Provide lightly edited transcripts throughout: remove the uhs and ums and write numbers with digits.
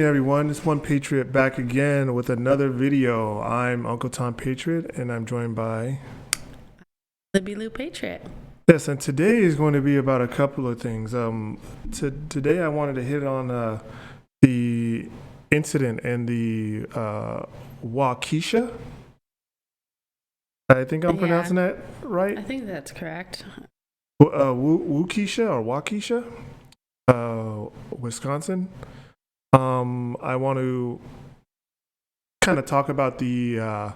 evening, everyone. It's One Patriot back again with another video. I'm Uncle Tom Patriot, and I'm joined by Libby Patriot. Yes, and today is going to be about a couple of things. Today I wanted to hit on the incident in the Waukesha. I think I'm pronouncing that right. I think that's correct. Waukesha or Waukesha, Wisconsin. I want to kind of talk about the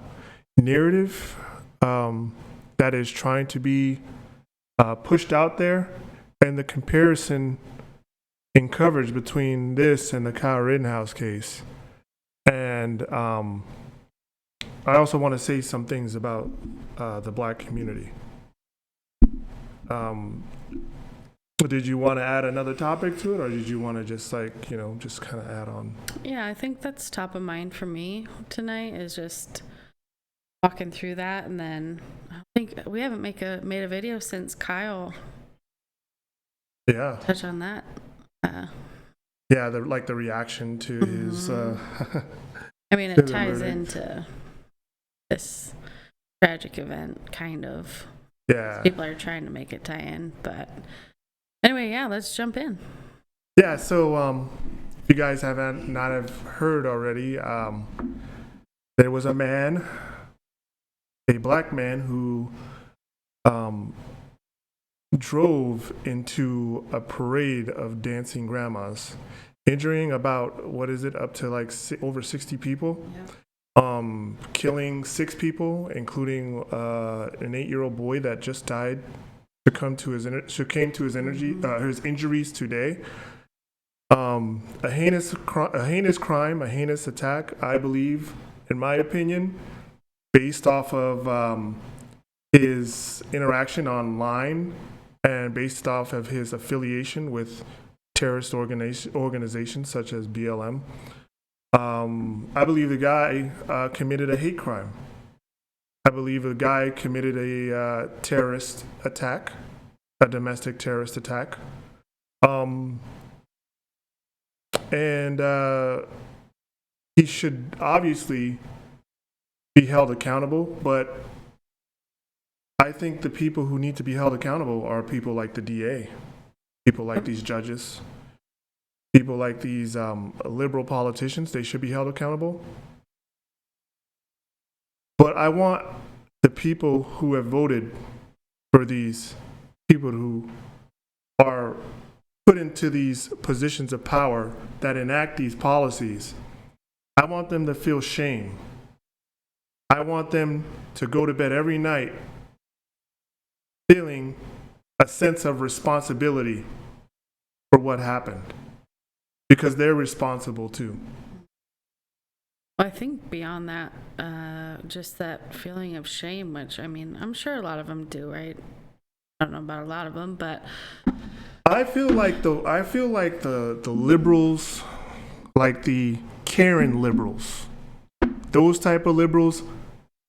narrative that is trying to be pushed out there, and the comparison in coverage between this and the Kyle Rittenhouse case. And I also want to say some things about the Black community. Did you want to add another topic to it, or did you want to just just kind of add on? Yeah, I think that's top of mind for me tonight, is just walking through that. And then I think we haven't made a video since Kyle. Yeah. Touch on that. Yeah, the reaction to his. I mean, it ties into this tragic event, kind of. Yeah. People are trying to make it tie in, but anyway, yeah, let's jump in. Yeah, so if you guys have heard already, there was a Black man who drove into a parade of dancing grandmas, injuring about, up to over 60 people. Yeah. Killing 6 people, including an 8-year-old boy that just died, succumbed to his injuries today. A heinous crime, a heinous attack, I believe, in my opinion, based off of his interaction online and based off of his affiliation with terrorist organizations such as BLM. I believe the guy committed a hate crime. I believe the guy committed a terrorist attack, a domestic terrorist attack. And he should obviously be held accountable, but I think the people who need to be held accountable are people like the DA, people like these judges. People like these liberal politicians, they should be held accountable. But I want the people who have voted for these people who are put into these positions of power that enact these policies, I want them to feel shame. I want them to go to bed every night feeling a sense of responsibility for what happened. Because they're responsible too. I think beyond that, just that feeling of shame, which, I mean, I'm sure a lot of them do, right? I don't know about a lot of them, but I feel like the liberals, like the Karen liberals, those type of liberals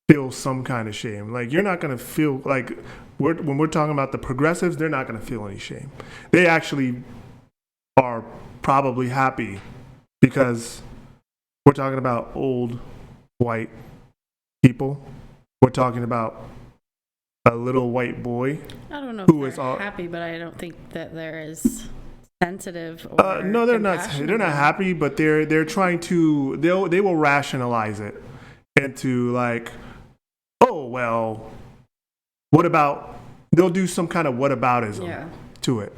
feel some kind of shame. Like, you're not gonna feel like when we're talking about the progressives, they're not gonna feel any shame. They actually are probably happy because we're talking about old white people. We're talking about a little white boy. I don't know if they're happy, but I don't think that they're as sensitive. Or no, they're not. They're not happy, but they're trying to. They will rationalize it into like, oh well, what about? They'll do some kind of whataboutism to it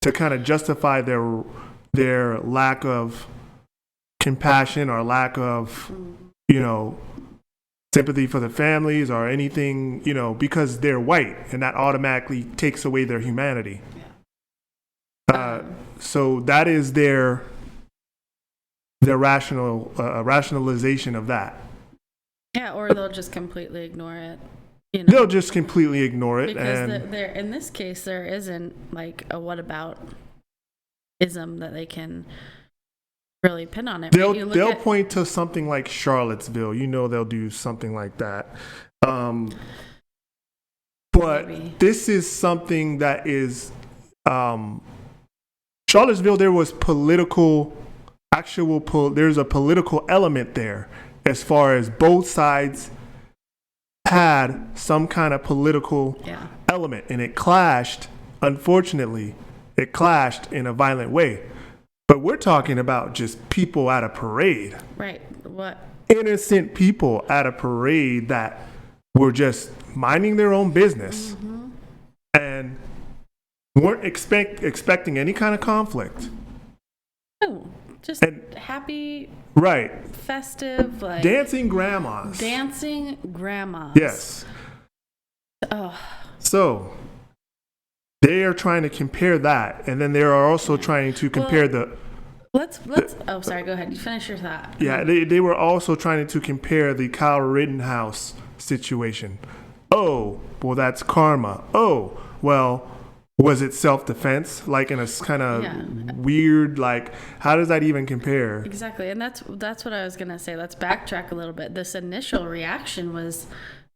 to kind of justify their lack of compassion or lack of, sympathy for the families or anything, because they're white, and that automatically takes away their humanity. So that is their rationalization of that. Yeah, or they'll just completely ignore it. They'll just completely ignore it. Because there, in this case, there isn't like a whataboutism that they can really pin on it. They'll point to something like Charlottesville. They'll do something like that. But maybe. This is something that is Charlottesville. There was political there's a political element there, as far as both sides had some kind of political element, and it clashed. Unfortunately, it clashed in a violent way. But we're talking about just people at a parade. Right. What? Innocent people at a parade that were just minding their own business and weren't expecting any kind of conflict. Oh, just happy, right? Festive, like dancing grandmas. Yes. Oh. So they are trying to compare that, and then they are also trying to compare Let's. Oh, sorry. Go ahead. You finish your thought. Yeah, they were also trying to compare the Kyle Rittenhouse situation. Oh, well, that's karma. Oh, well, was it self-defense? Like in a kind of weird, like, how does that even compare? Exactly, and that's what I was gonna say. Let's backtrack a little bit. This initial reaction was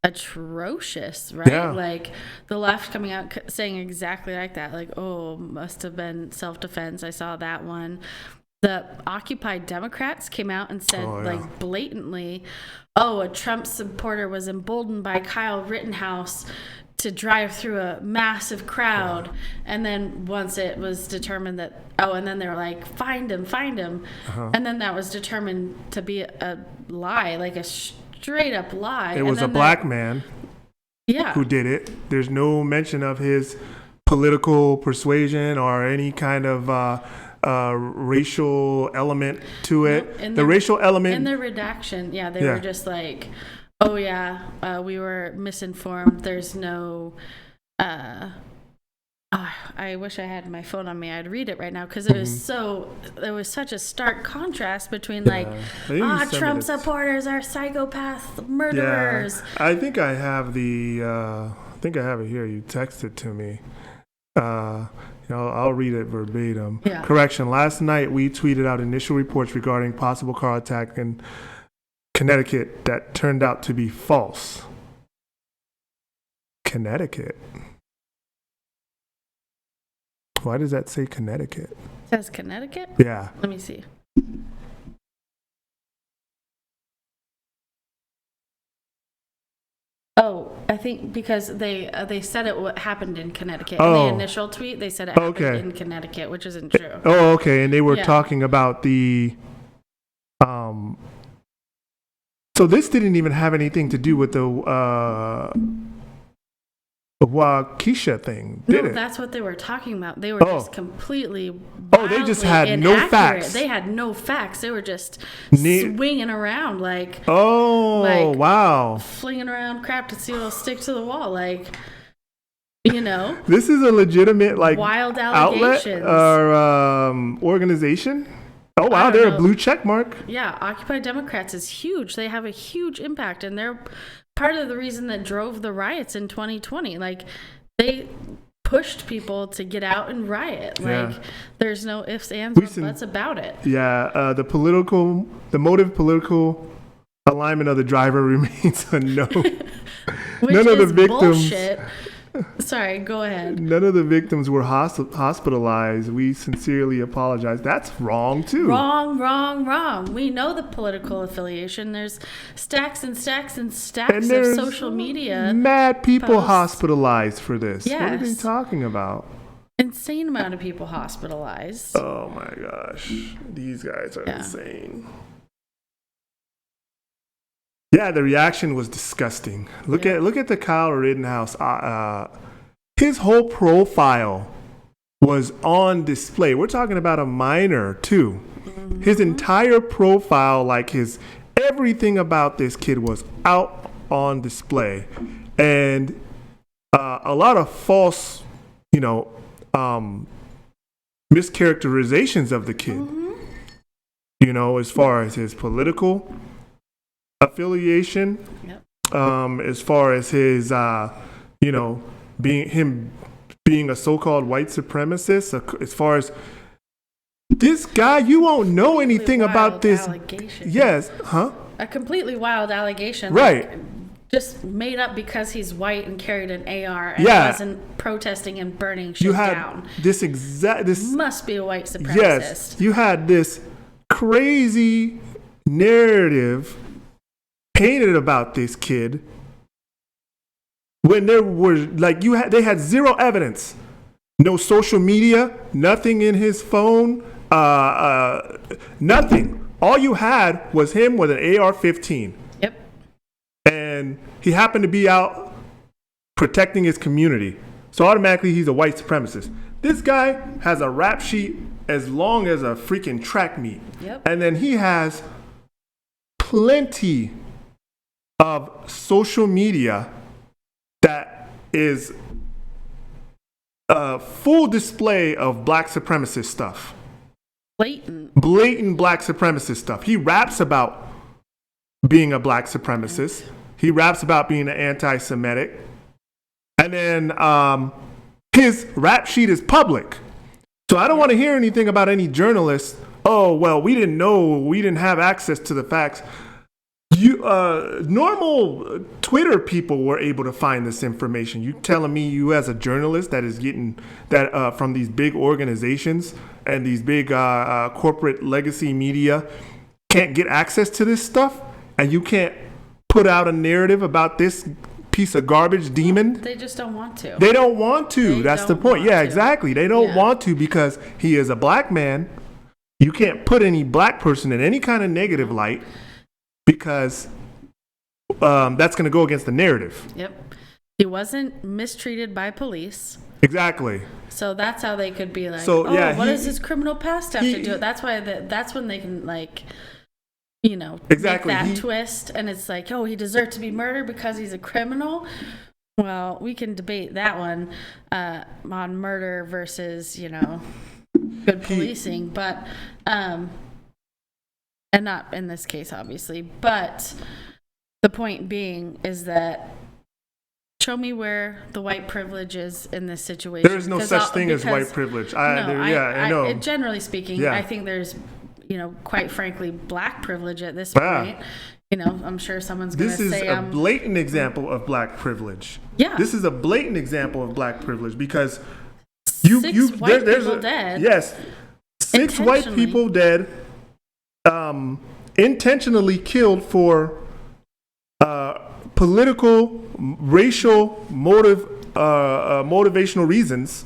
atrocious, right? Yeah. Like the left coming out saying exactly like that, like, oh, must have been self-defense. I saw that one. The Occupy Democrats came out and said, like, blatantly, oh, a Trump supporter was emboldened by Kyle Rittenhouse to drive through a massive crowd. And then once it was determined that, and then they were like, find him. And then that was determined to be a lie, like a straight up lie. It was a black man who did it. There's no mention of his political persuasion or any kind of racial element to it. Nope. The racial element in the redaction, they were just like, oh yeah, we were misinformed. There's no I wish I had my phone on me. I'd read it right now because it was there was such a stark contrast between Trump supporters are psychopath murderers. I think I have it here. You texted to me. I'll read it verbatim. Yeah. Correction. Last night, we tweeted out initial reports regarding possible car attack in Connecticut that turned out to be false. Connecticut? Why does that say Connecticut? It says Connecticut? Yeah. Let me see. Oh, I think because they said what happened in Connecticut. In the initial tweet, they said it happened in Connecticut, which isn't true. Oh, okay. And they were talking about the so this didn't even have anything to do with the Waukesha thing, did it? That's what they were talking about. They were just completely they just had inaccurate. no facts. They had no facts. They were just swinging around like wow, flinging around crap to see what'll stick to the wall, like, you know. This is a legitimate wild allegations outlet or organization. Oh wow, they're a blue check mark. Yeah, Occupy Democrats is huge. They have a huge impact, and they're part of the reason that drove the riots in 2020. Like, they pushed people to get out and riot. Like, there's no ifs, ands, or buts about it. Yeah, the motive political alignment of the driver remains unknown. None of the victims. Bullshit. Sorry, go ahead. None of the victims were hospitalized. We sincerely apologize. That's wrong, too. Wrong. We know the political affiliation. There's stacks and stacks and stacks of social media. Mad people hospitalized for this. Yes. What are they talking about? Insane amount of people hospitalized. Oh, my gosh. These guys are insane. Yeah, the reaction was disgusting. Look at the Kyle Rittenhouse. His whole profile was on display. We're talking about a minor too. Mm-hmm. His entire profile, everything about this kid was out on display, and a lot of false, mischaracterizations of the kid. Mm-hmm. As far as his political affiliation, as far as his being a so-called white supremacist, as far as this guy, you won't know anything about this. Yes, a completely wild allegation, right? Just made up because he's white and carried an AR and wasn't protesting and burning shit down. This must be a white supremacist. Yes, you had this crazy narrative painted about this kid when there were they had zero evidence, no social media, nothing in his phone, nothing. All you had was him with an AR-15. Yep. And he happened to be out protecting his community. So automatically he's a white supremacist. This guy has a rap sheet as long as a freaking track meet. Yep. And then he has plenty of social media that is a full display of black supremacist stuff. Blatant black supremacist stuff. He raps about being a black supremacist. He raps about being an anti-Semitic. And then his rap sheet is public. So I don't want to hear anything about any journalists. Oh, well, we didn't know. We didn't have access to the facts. Normal Twitter people were able to find this information. You telling me you as a journalist that is getting that from these big organizations and these big corporate legacy media can't get access to this stuff, and you can't put out a narrative about this piece of garbage demon? They just don't want to. They don't want to. That's the point. Yeah, exactly. They don't want to because he is a black man. You can't put any black person in any kind of negative light because that's going to go against the narrative. Yep. He wasn't mistreated by police. Exactly. So that's how they could be like, so, yeah, what does his criminal past have to do? That's why that's when they can exactly. make that twist. And it's like, oh, he deserved to be murdered because he's a criminal. Well, we can debate that one on murder versus, good policing. But, and not in this case, obviously. But the point being is that show me where the white privilege is in this situation. There is no such thing as white privilege. I know. Generally speaking, I think there's, quite frankly, black privilege at this point. I'm sure someone's going to say... This is a blatant example of black privilege. Yeah. This is a blatant example of black privilege because six white people dead. Yes. 6 white people dead, intentionally killed for political, racial, motivational reasons,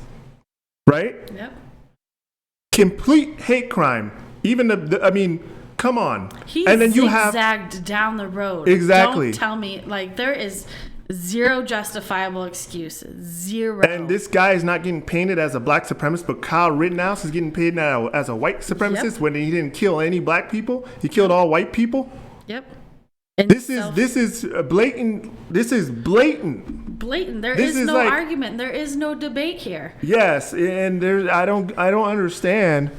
right? Yep. Complete hate crime. Even come on. He and then zigzagged down the road. Exactly. Don't tell me, there is zero justifiable excuses. Zero. And this guy is not getting painted as a black supremacist, but Kyle Rittenhouse is getting painted as a white supremacist when he didn't kill any black people. He killed all white people. Yep. This is blatant. This is blatant. Blatant. There is no argument. There is no debate here. Yes, and I don't understand.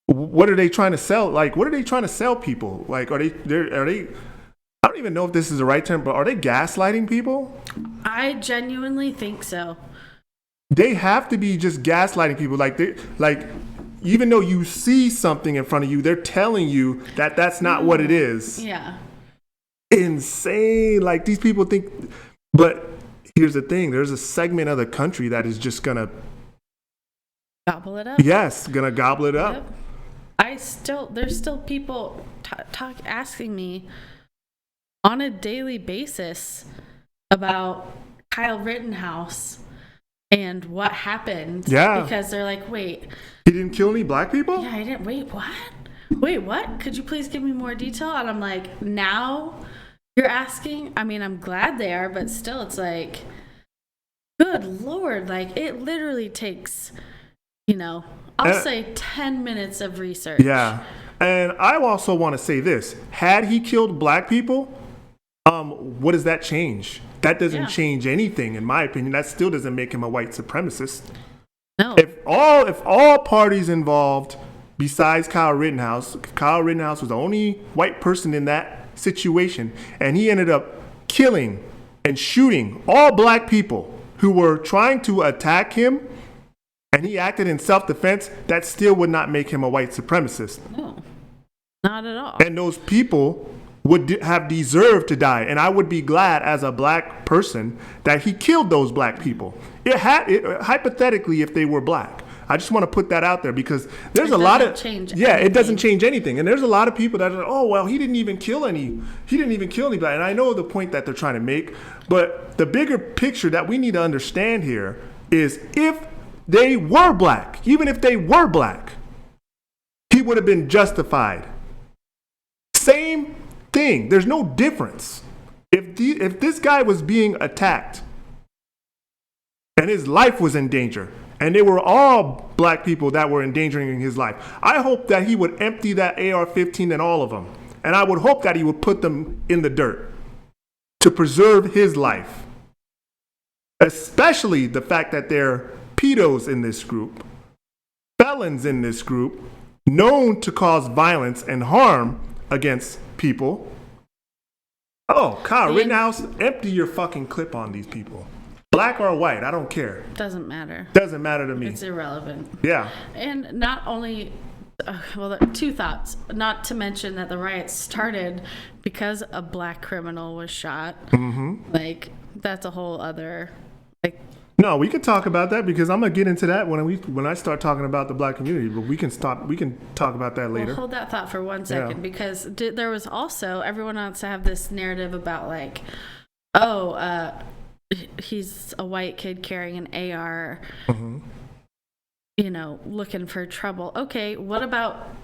What are they trying to sell? What are they trying to sell people? Are they? I don't even know if this is the right term, but are they gaslighting people? I genuinely think so. They have to be just gaslighting people. Even though you see something in front of you, they're telling you that that's not what it is. Yeah. Insane. These people think, but here's the thing. There's a segment of the country that is just going to gobble it up. Yes. Going to gobble it up. Yep. There's still people asking me on a daily basis about Kyle Rittenhouse and what happened. Yeah. Because they're like, wait. He didn't kill any black people? Yeah, I didn't. Wait, what? Wait, what? Could you please give me more detail? And I'm like, now you're asking? I'm glad they are, but still it's like, good Lord. It literally takes, I'll say 10 minutes of research. Yeah. And I also want to say this. Had he killed black people, what does that change? That doesn't change anything, in my opinion. That still doesn't make him a white supremacist. No. If all parties involved, besides Kyle Rittenhouse, if Kyle Rittenhouse was the only white person in that situation, and he ended up killing and shooting all black people who were trying to attack him, and he acted in self-defense, that still would not make him a white supremacist. No, not at all. And those people would have deserved to die. And I would be glad as a black person that he killed those black people. Hypothetically, if they were black, I just want to put that out there because there's a lot of it doesn't change anything, and there's a lot of people that are like, oh well, he didn't even kill anybody, and I know the point that they're trying to make, but the bigger picture that we need to understand here is if they were black, even if they were black, he would have been justified. Same thing. There's no difference. If this guy was being attacked and his life was in danger, and they were all black people that were endangering his life, I hope that he would empty that AR-15 and all of them. And I would hope that he would put them in the dirt to preserve his life. Especially the fact that there are pedos in this group, felons in this group, known to cause violence and harm against people. Oh, Kyle Rittenhouse, empty your fucking clip on these people. Black or white, I don't care. Doesn't matter. Doesn't matter to me. It's irrelevant. Yeah. And not only, two thoughts. Not to mention that the riots started because a black criminal was shot. Mm-hmm. Like, that's a whole other, like. No, we can talk about that because I'm gonna get into that when I start talking about the black community. But we can talk about that later. Well, hold that thought for 1 second because there was also, everyone wants to have this narrative about like, he's a white kid carrying an AR, mm-hmm. Looking for trouble. Okay, what about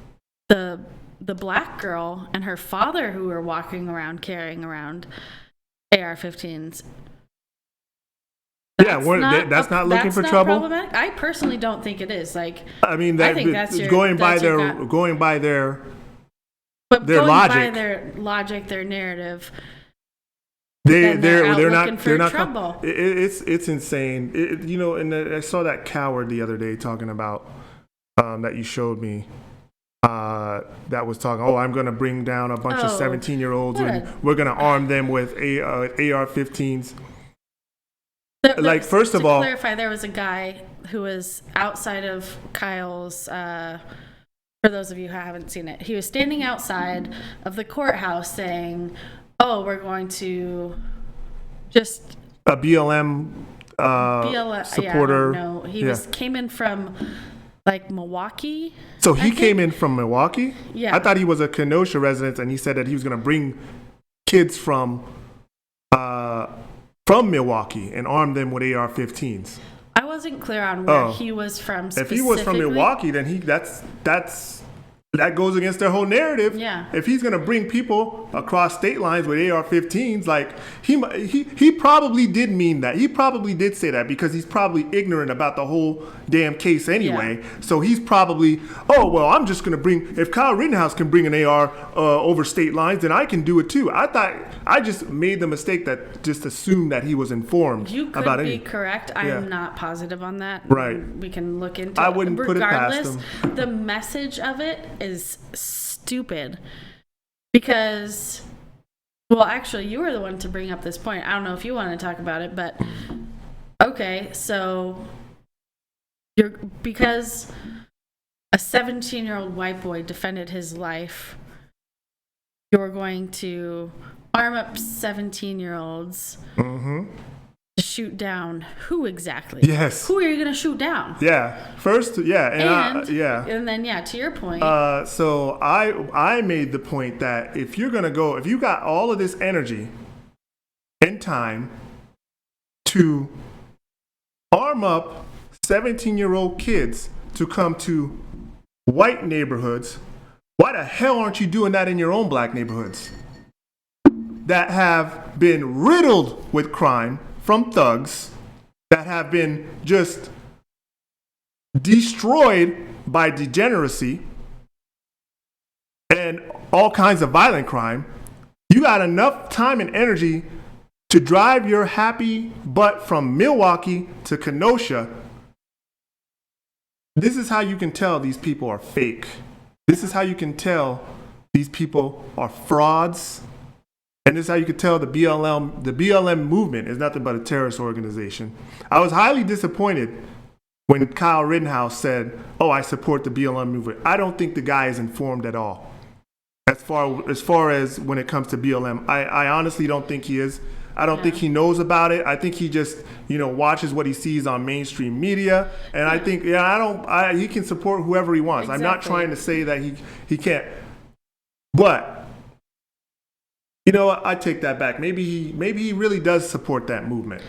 the black girl and her father who were walking around carrying around AR-15s? That's not looking for trouble. Problematic. I personally don't think it is. Like, I mean, I think that's going by their logic, their narrative. They're not trouble. It's insane. And I saw that coward the other day talking about that you showed me. That was talking. Oh, I'm going to bring down a bunch of 17-year-olds and we're going to arm them with AR-15s. First of all, to clarify, there was a guy who was outside of Kyle's. For those of you who haven't seen it, he was standing outside of the courthouse saying, "Oh, we're going to just a BLM supporter." No, he came in from like Milwaukee. So he came in from Milwaukee. Yeah, I thought he was a Kenosha resident, and he said that he was going to bring kids from Milwaukee and arm them with AR-15s. I wasn't clear on where he was from specifically. If he was from Milwaukee, then that goes against their whole narrative. Yeah. If he's going to bring people across state lines with AR-15s, like he probably did mean that. He probably did say that because he's probably ignorant about the whole damn case anyway. Yeah. So he's probably, I'm just going to bring, if Kyle Rittenhouse can bring an AR over state lines, then I can do it too. I just made the mistake that just assumed that he was informed about it. You could be correct. I am not positive on that. Right. We can look into it. I wouldn't put it past him. Regardless, the message of it is stupid because, actually, you were the one to bring up this point. I don't know if you want to talk about it, but okay, so because a 17-year-old white boy defended his life, you're going to arm up 17-year-olds to shoot down who exactly? Yes. Who are you going to shoot down? Yeah. First, yeah. And then, to your point. So I made the point that if you got all of this energy and time to arm up 17-year-old kids to come to white neighborhoods, why the hell aren't you doing that in your own black neighborhoods that have been riddled with crime from thugs, that have been just destroyed by degeneracy and all kinds of violent crime? You got enough time and energy to drive your happy butt from Milwaukee to Kenosha. This is how you can tell these people are fake. This is how you can tell these people are frauds. And this is how you can tell the BLM movement is nothing but a terrorist organization. I was highly disappointed when Kyle Rittenhouse said, I support the BLM movement. I don't think the guy is informed at all. As far as when it comes to BLM, I honestly don't think he is. I don't think he knows about it. I think he just, watches what he sees on mainstream media. And I think, he can support whoever he wants. Exactly. I'm not trying to say that he can't. But, I take that back. Maybe he really does support that movement.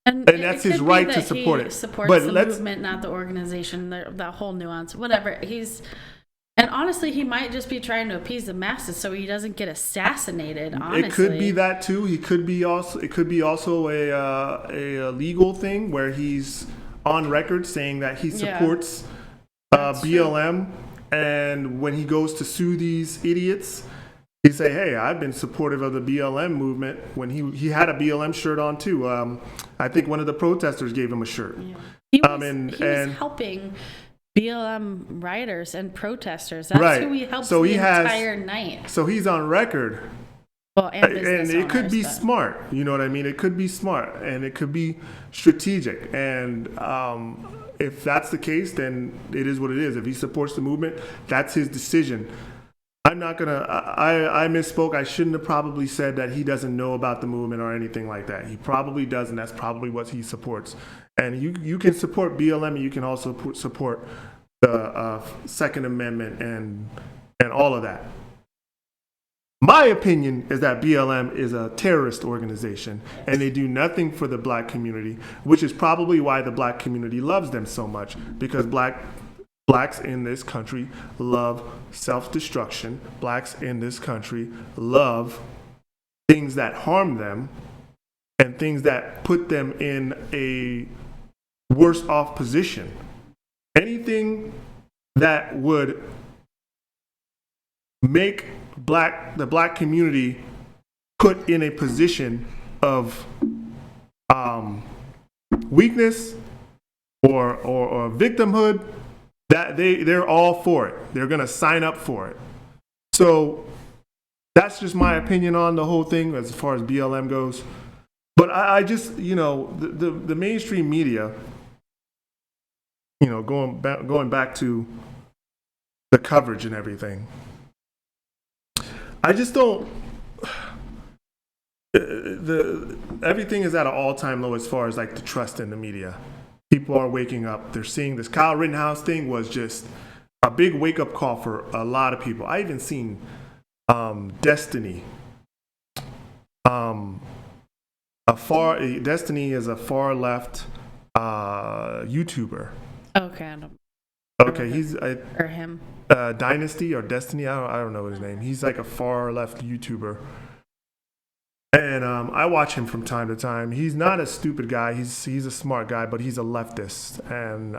And that's his right to support it. Supports but the movement, not the organization, the whole nuance, whatever. And honestly, he might just be trying to appease the masses so he doesn't get assassinated, honestly. It could be that too. It could be also a legal thing where he's on record saying that he supports BLM, and when he goes to sue these idiots, he say, "Hey, I've been supportive of the BLM movement." When he had a BLM shirt on too. I think one of the protesters gave him a shirt. Yeah. He was helping BLM rioters and protesters. That's who he helped entire night. So he's on record. Well, and it could be smart. You know what I mean? It could be smart, and it could be strategic. And if that's the case, then it is what it is. If he supports the movement, that's his decision. I'm not going to, I misspoke. I shouldn't have probably said that he doesn't know about the movement or anything like that. He probably does, and that's probably what he supports. And you can support BLM, and you can also support the Second Amendment and all of that. My opinion is that BLM is a terrorist organization, and they do nothing for the black community, which is probably why the black community loves them so much, because Blacks in this country love self-destruction. Blacks in this country love things that harm them and things that put them in a worse off position. Anything that would make the black community put in a position of weakness or victimhood, that they're all for it. They're going to sign up for it. So that's just my opinion on the whole thing as far as BLM goes. But I just, the mainstream media, going back to the coverage and everything, I just don't. Everything is at an all-time low as far as like the trust in the media. People are waking up. They're seeing this Kyle Rittenhouse thing was just a big wake-up call for a lot of people. I even seen Destiny. Destiny is a far left YouTuber. Okay. Okay, he's or him. Dynasty or Destiny. I don't know his name. He's like a far left YouTuber. And I watch him from time to time. He's not a stupid guy. He's a smart guy, but he's a leftist, and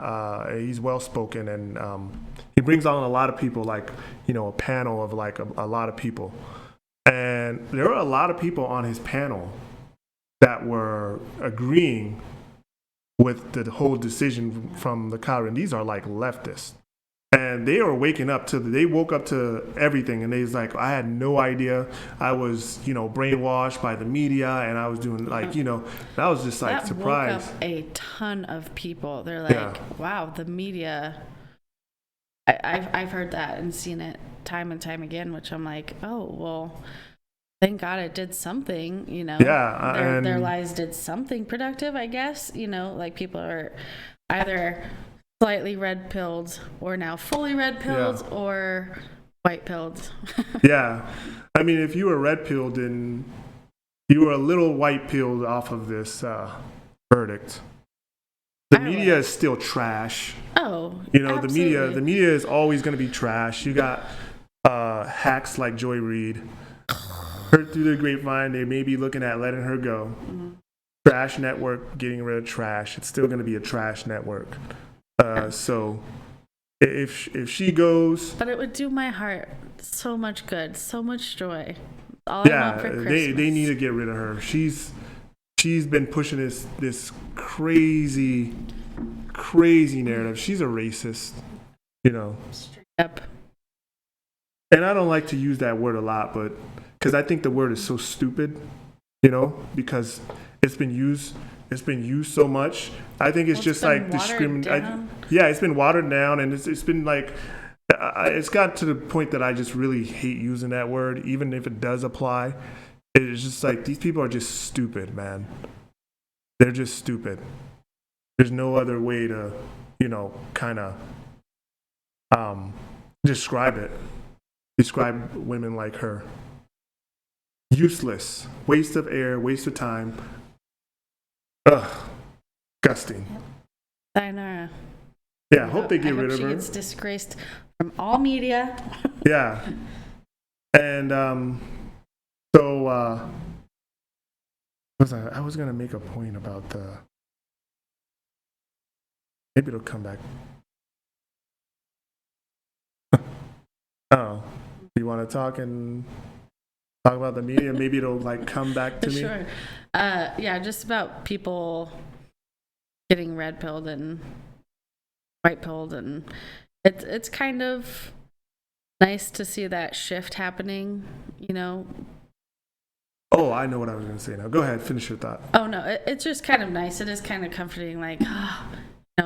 he's well spoken, and he brings on a lot of people, like a panel of like a lot of people. And there are a lot of people on his panel that were agreeing with the whole decision from the Kyle. And these are like leftists. And they are waking up they woke up to everything, and they was like, I had no idea. I was, brainwashed by the media, and I was doing that was just like surprise. Woke up a ton of people. They're like, wow, the media. I've heard that and seen it time and time again, which I'm like, oh, well, thank God it did something, Yeah. Their lies did something productive, I guess, like people are either slightly red-pilled or now fully red-pilled or white-pilled. Yeah. I mean, if you were red-pilled, then you were a little white-pilled off of this verdict. The media is still trash. Oh, absolutely. The media is always going to be trash. You got hacks like Joy Reid. Heard through the grapevine, they may be looking at letting her go. Mm-hmm. Trash network, getting rid of trash. It's still going to be a trash network. So if she goes, but it would do my heart so much good, so much joy. All I want for Christmas. They need to get rid of her. She's been pushing this crazy narrative. She's a racist, Straight up. And I don't like to use that word a lot, but because I think the word is so stupid, because it's been used so much. I think it's just like discrimination. Yeah, it's been watered down, and it's been like it's got to the point that I just really hate using that word, even if it does apply. It's just like these people are just stupid, man. They're just stupid. There's no other way to, kind of describe it. Describe women like her. Useless. Waste of air, waste of time. Ugh. Disgusting. Sayonara. Yeah, I hope they get rid of her. She gets disgraced from all media. Yeah. And so I was gonna make a point about maybe it'll come back. Oh, you want to talk about the media? Maybe it'll like come back to me. Sure. Yeah, just about people getting red pilled and white pilled, and it's kind of nice to see that shift happening. Oh, I know what I was going to say now. Go ahead, finish your thought. Oh no, it's just kind of nice. It is kind of comforting, like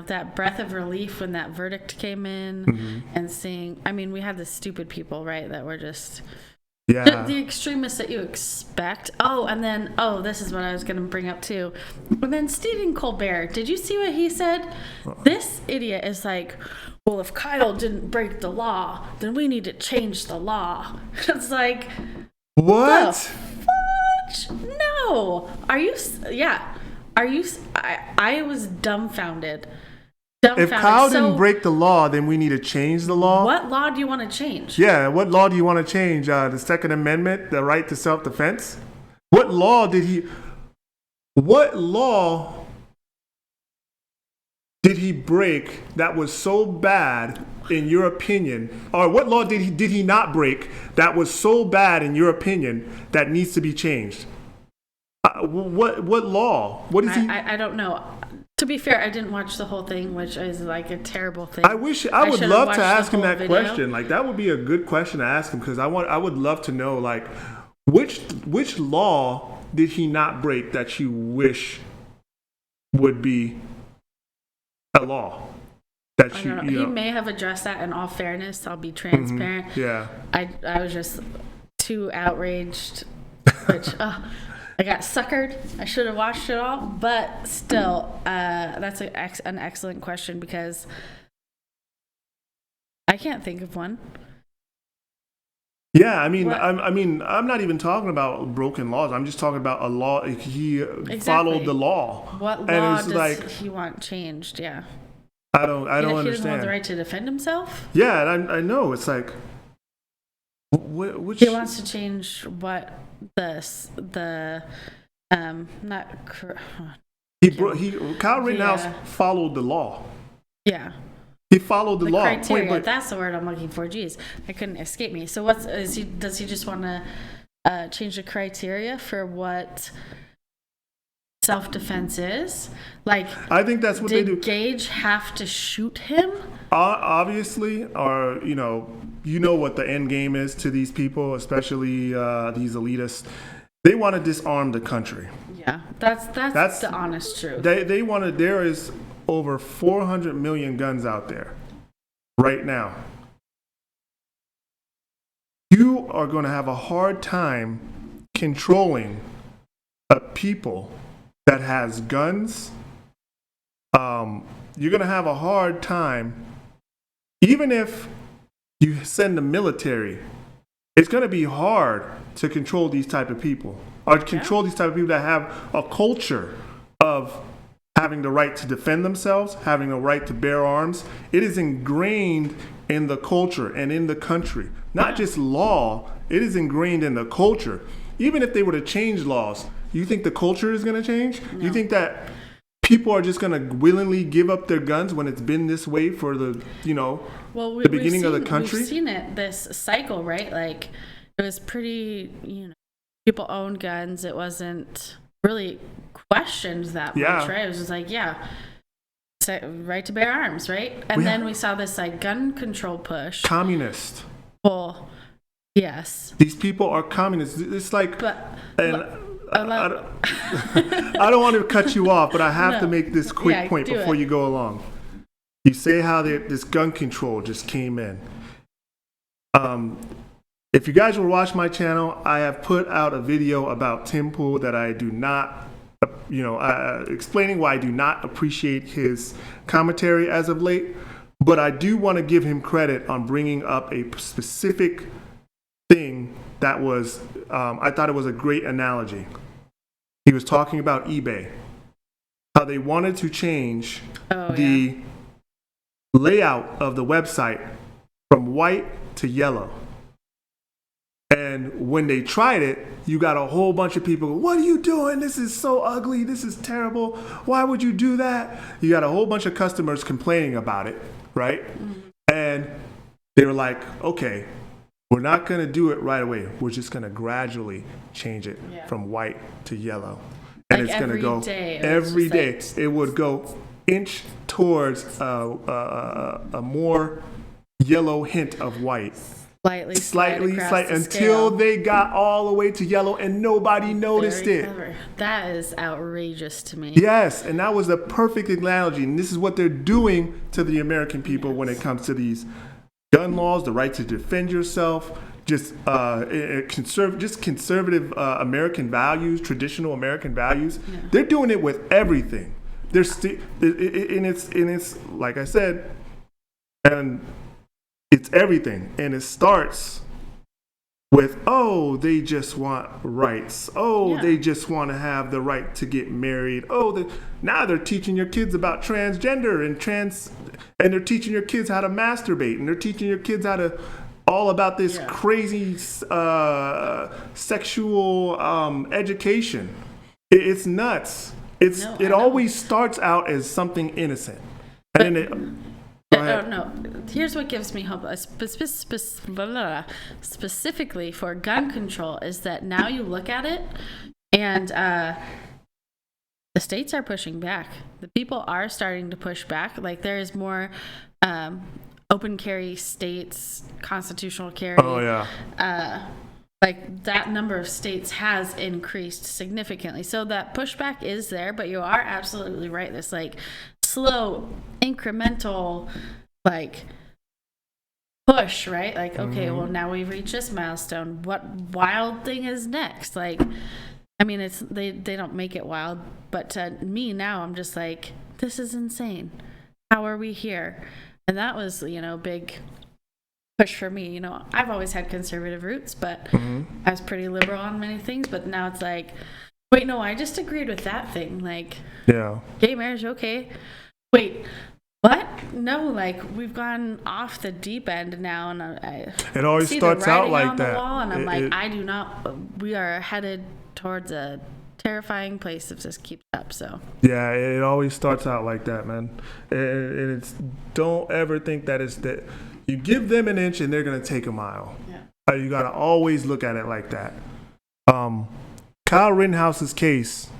that breath of relief when that verdict came in, and seeing. I mean, we had the stupid people, right, that were just. Yeah. The extremists that you expect. Oh, and then, this is what I was going to bring up too. And then Stephen Colbert, did you see what he said? This idiot is like, well, if Kyle didn't break the law, then we need to change the law. It's like, what? Fudge? No. Are you, I was dumbfounded. If Kyle didn't break the law, then we need to change the law. What law do you want to change? Yeah, what law do you want to change? The Second Amendment, the right to self-defense? What law did he break that was so bad in your opinion? Or what law did he not break that was so bad in your opinion that needs to be changed? What law? What is he? I don't know. To be fair, I didn't watch the whole thing, which is like a terrible thing. I would love to ask him that question. Like that would be a good question to ask him, because I would love to know like which law did he not break that you wish would be a law that I don't know. He may have addressed that. In all fairness, I'll be transparent. Yeah. I was just too outraged, which. I got suckered. I should have watched it all, but still, that's an excellent question, because I can't think of one. Yeah, I mean, I'm not even talking about broken laws. I'm just talking about a law. He followed the law. What law does he want changed? Yeah. I don't understand. He doesn't want the right to defend himself. Yeah, and I know it's like. Which he wants to change what Kyle Rittenhouse followed the law. Yeah. He followed the law. Criteria. That's the word I'm looking for. Jeez, it couldn't escape me. So does he just want to change the criteria for what self-defense is? Like, I think that's what they do. Did Gage have to shoot him? Obviously, or you know what the end game is to these people, especially these elitists. They want to disarm the country. Yeah, that's the honest truth. They want to. There is over 400 million guns out there right now. You are going to have a hard time controlling a people that has guns. You're going to have a hard time, even if you send the military. It's going to be hard to control these type of people, or control these type of people that have a culture of having the right to defend themselves, having a right to bear arms. It is ingrained in the culture and in the country. Not just law, it is ingrained in the culture. Even if they were to change laws, you think the culture is going to change? No. You think that people are just going to willingly give up their guns when it's been this way for the beginning of the country? We've seen it, this cycle, right? Like, it was pretty, people owned guns. It wasn't really questioned that much, right? It was just like, right to bear arms, right? And then we saw this like gun control push. Communist. Well, yes. These people are communists. It's like, I don't want to cut you off, but I have to make this quick point before you go along. You say how this gun control just came in. If you guys will watch my channel, I have put out a video about Tim Pool that I do not, explaining why I do not appreciate his commentary as of late. But I do want to give him credit on bringing up a specific thing that was, I thought it was a great analogy. He was talking about eBay, how they wanted to change the layout of the website from white to yellow. And when they tried it, you got a whole bunch of people, what are you doing? This is so ugly. This is terrible. Why would you do that? You got a whole bunch of customers complaining about it, right? Mm-hmm. And they were like, okay, we're not going to do it right away. We're just going to gradually change it from white to yellow. And like it's going to go every day. Like, it would go inch towards a more yellow hint of white. Slightly, until they got all the way to yellow and nobody noticed it. Clever. That is outrageous to me. Yes, and that was the perfect analogy. And this is what they're doing to the American people when it comes to these gun laws, the right to defend yourself, just conservative American values, traditional American values. Yeah. They're doing it with everything. They're and it's like I said, and it's everything, and it starts with, they just want rights. They just want to have the right to get married. Now they're teaching your kids about transgender and they're teaching your kids how to masturbate, and they're teaching your kids how to all about this crazy sexual education. It's nuts. It always starts out as something innocent, and then no. Here's what gives me hope. Specifically for gun control is that now you look at it and the states are pushing back. The people are starting to push back. Like there is more open carry states, constitutional carry. Like that number of states has increased significantly. So that pushback is there, but you are absolutely right. This like slow, incremental, like push, right? Like, okay, well now we've reached this milestone. What wild thing is next? Like, I mean, it's they don't make it wild, but to me now, I'm just like, this is insane. How are we here? And that was, big push for me. I've always had conservative roots, but I was pretty liberal on many things. But now it's like, wait, no, I just agreed with that thing. Like, gay marriage, okay. Wait, what? No, like we've gone off the deep end now, and it always starts out like that. Wall, and I'm I do not. We are headed towards a terrifying place if this keeps up. So yeah, it always starts out like that, man. And it's don't ever think that it's that you give them an inch and they're gonna take a mile. Yeah, you gotta always look at it like that. Kyle Rittenhouse's case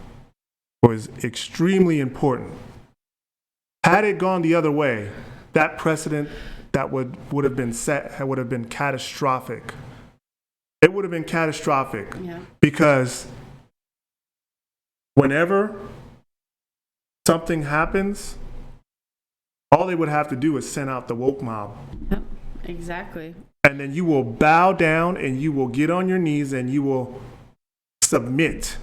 was extremely important. Had it gone the other way, that precedent that would have been set would have been catastrophic. It would have been catastrophic because whenever something happens, all they would have to do is send out the woke mob. Yep, exactly. And then you will bow down and you will get on your knees and you will submit.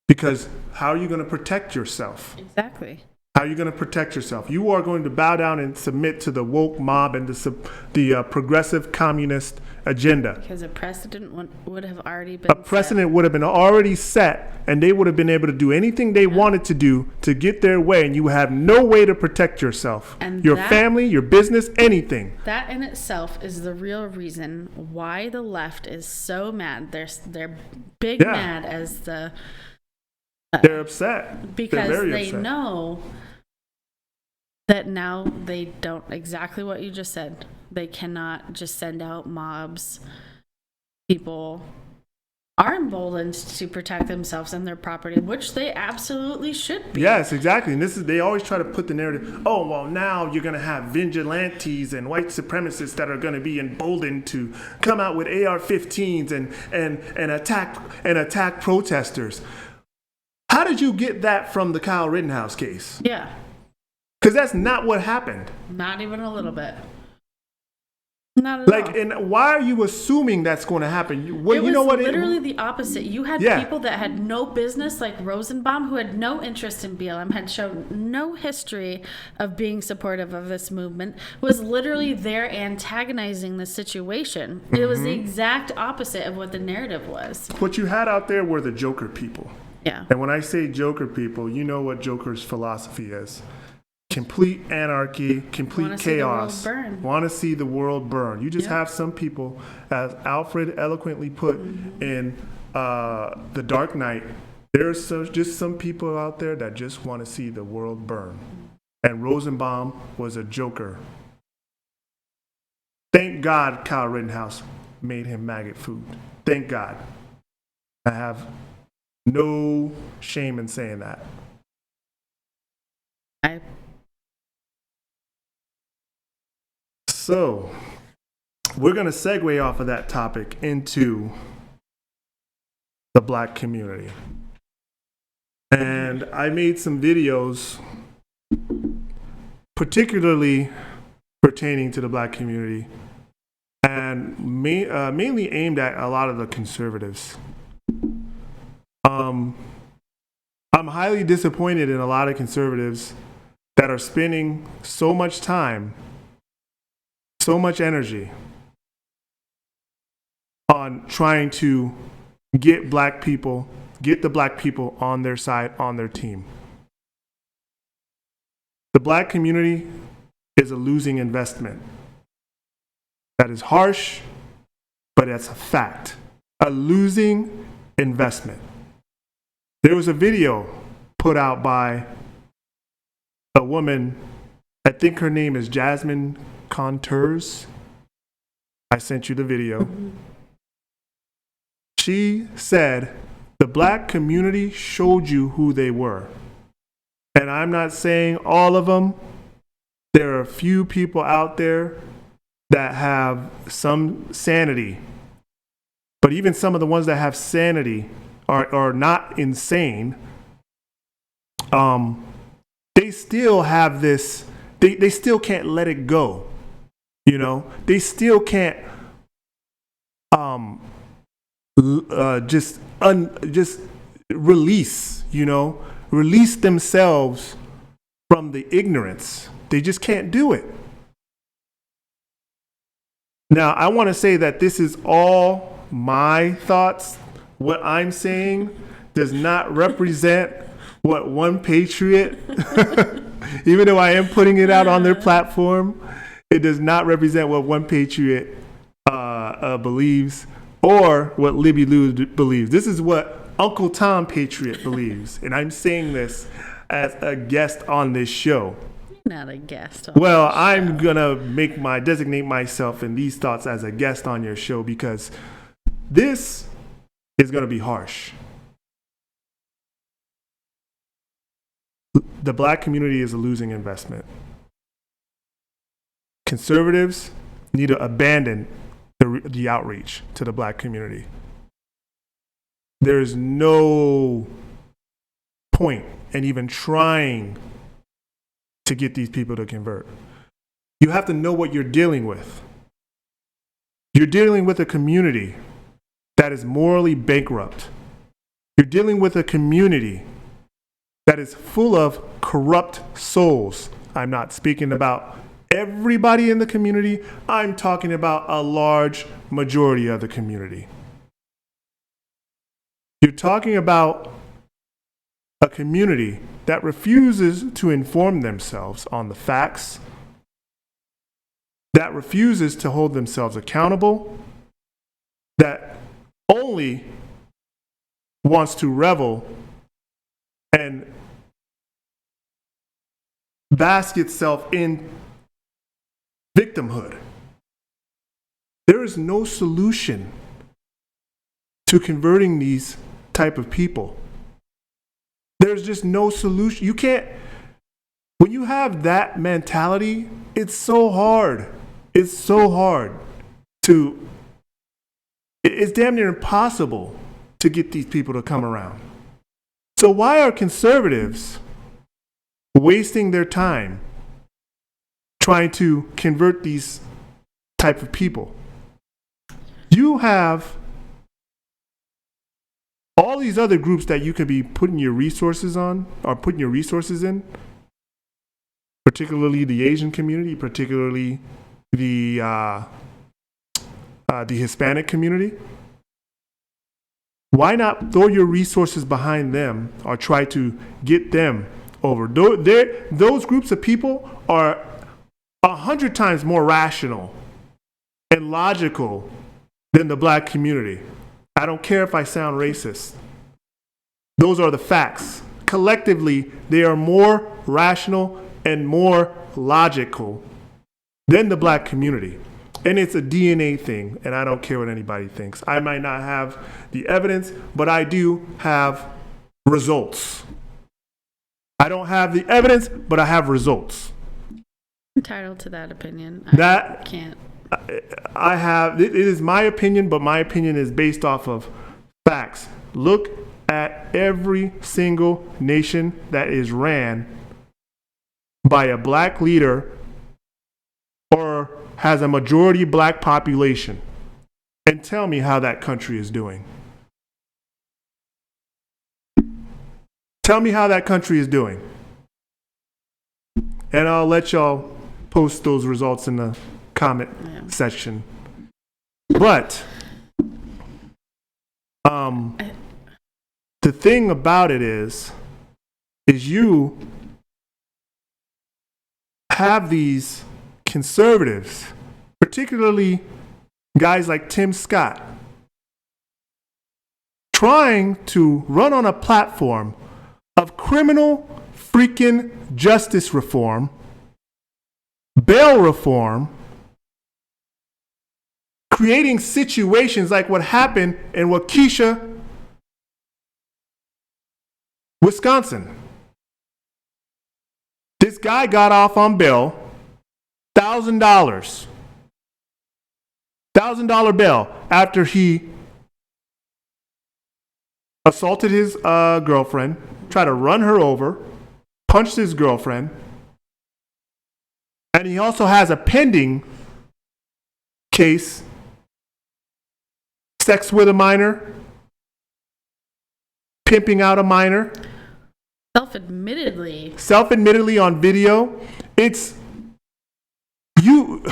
Because how are you going to protect yourself? Exactly. How are you going to protect yourself? You are going to bow down and submit to the woke mob and the progressive communist agenda. Because a precedent would have already been would have been already set, and they would have been able to do anything they wanted to do to get their way, and you have no way to protect yourself. And your family, your business, anything. That in itself is the real reason why the left is so mad. They're big mad as the... they're upset. Because they're they upset. know that now they don't, exactly what you just said. They cannot just send out mobs. People are emboldened to protect themselves and their property, which they absolutely should be. Yes, exactly. And they always try to put the narrative, now you're going to have vigilantes and white supremacists that are going to be emboldened to come out with AR-15s and attack protesters. How did you get that from the Kyle Rittenhouse case? Yeah. Because that's not what happened. Not even a little bit. Not at Like, all. and why are you assuming that's going to happen? It was what? literally the opposite. You had people that had no business, like Rosenbaum, who had no interest in BLM, had shown no history of being supportive of this movement, was literally there antagonizing the situation. It was the exact opposite of what the narrative was. What you had out there were the Joker people. Yeah. And when I say Joker people, you know what Joker's philosophy is. Complete anarchy, complete chaos. Want to see the world burn. You just have some people, as Alfred eloquently put in The Dark Knight, there's just some people out there that just want to see the world burn. And Rosenbaum was a Joker. Thank God Kyle Rittenhouse made him maggot food. Thank God. I have no shame in saying that. So, we're going to segue off of that topic into the black community. And I made some videos particularly pertaining to the black community and mainly aimed at a lot of the conservatives. I'm highly disappointed in a lot of conservatives that are spending so much time, so much energy on trying to get the black people on their side, on their team. The black community is a losing investment. That is harsh, but it's a fact. A losing investment. There was a video put out by a woman, I think her name is Jasmine Contours. I sent you the video. She said, the black community showed you who they were. And I'm not saying all of them. There are a few people out there that have some sanity. But even some of the ones that have sanity are not insane. They still have this, they still can't let it go. You know, they still can't just release, release themselves from the ignorance. They just can't do it. Now, I want to say that this is all my thoughts. What I'm saying does not represent what One Patriot, even though I am putting it out on their platform, it does not represent what One Patriot believes or what Libby Lioux believes. This is what Uncle Tom Patriot believes. And I'm saying this as a guest on this show. Not a guest on Well, I'm going to designate myself in these thoughts as a guest on your show because this is going to be harsh. The black community is a losing investment. Conservatives need to abandon the outreach to the black community. There is no point in even trying to get these people to convert. You have to know what you're dealing with. You're dealing with a community that is morally bankrupt. You're dealing with a community that is full of corrupt souls. I'm not speaking about everybody in the community. I'm talking about a large majority of the community. You're talking about a community that refuses to inform themselves on the facts, that refuses to hold themselves accountable, that only wants to revel and bask itself in victimhood. There is no solution to converting these type of people. There's just no solution. You can't, when you have that mentality, it's so hard. It's so hard it's damn near impossible to get these people to come around. So why are conservatives wasting their time trying to convert these type of people. You have all these other groups that you could be putting your resources on, or putting your resources in, particularly the Asian community, particularly the Hispanic community. Why not throw your resources behind them or try to get them over? Those groups of people are 100 times more rational and logical than the black community. I don't care if I sound racist. Those are the facts. Collectively, they are more rational and more logical than the black community. And it's a DNA thing, and I don't care what anybody thinks. I might not have the evidence, but I do have results. I don't have the evidence, but I have results. Entitled to that opinion. I can't. I have, it is my opinion, but my opinion is based off of facts. Look at every single nation that is ran by a black leader or has a majority black population, and tell me how that country is doing. Tell me how that country is doing. And I'll let y'all post those results in the comment section. But the thing about it is you have these conservatives, particularly guys like Tim Scott, trying to run on a platform of criminal freaking justice reform, bail reform, creating situations like what happened in Waukesha, Wisconsin. This guy got off on bail, $1,000 bail after he assaulted his girlfriend, tried to run her over, punched his girlfriend, and he also has a pending case, sex with a minor, pimping out a minor. Self-admittedly on video. It's you.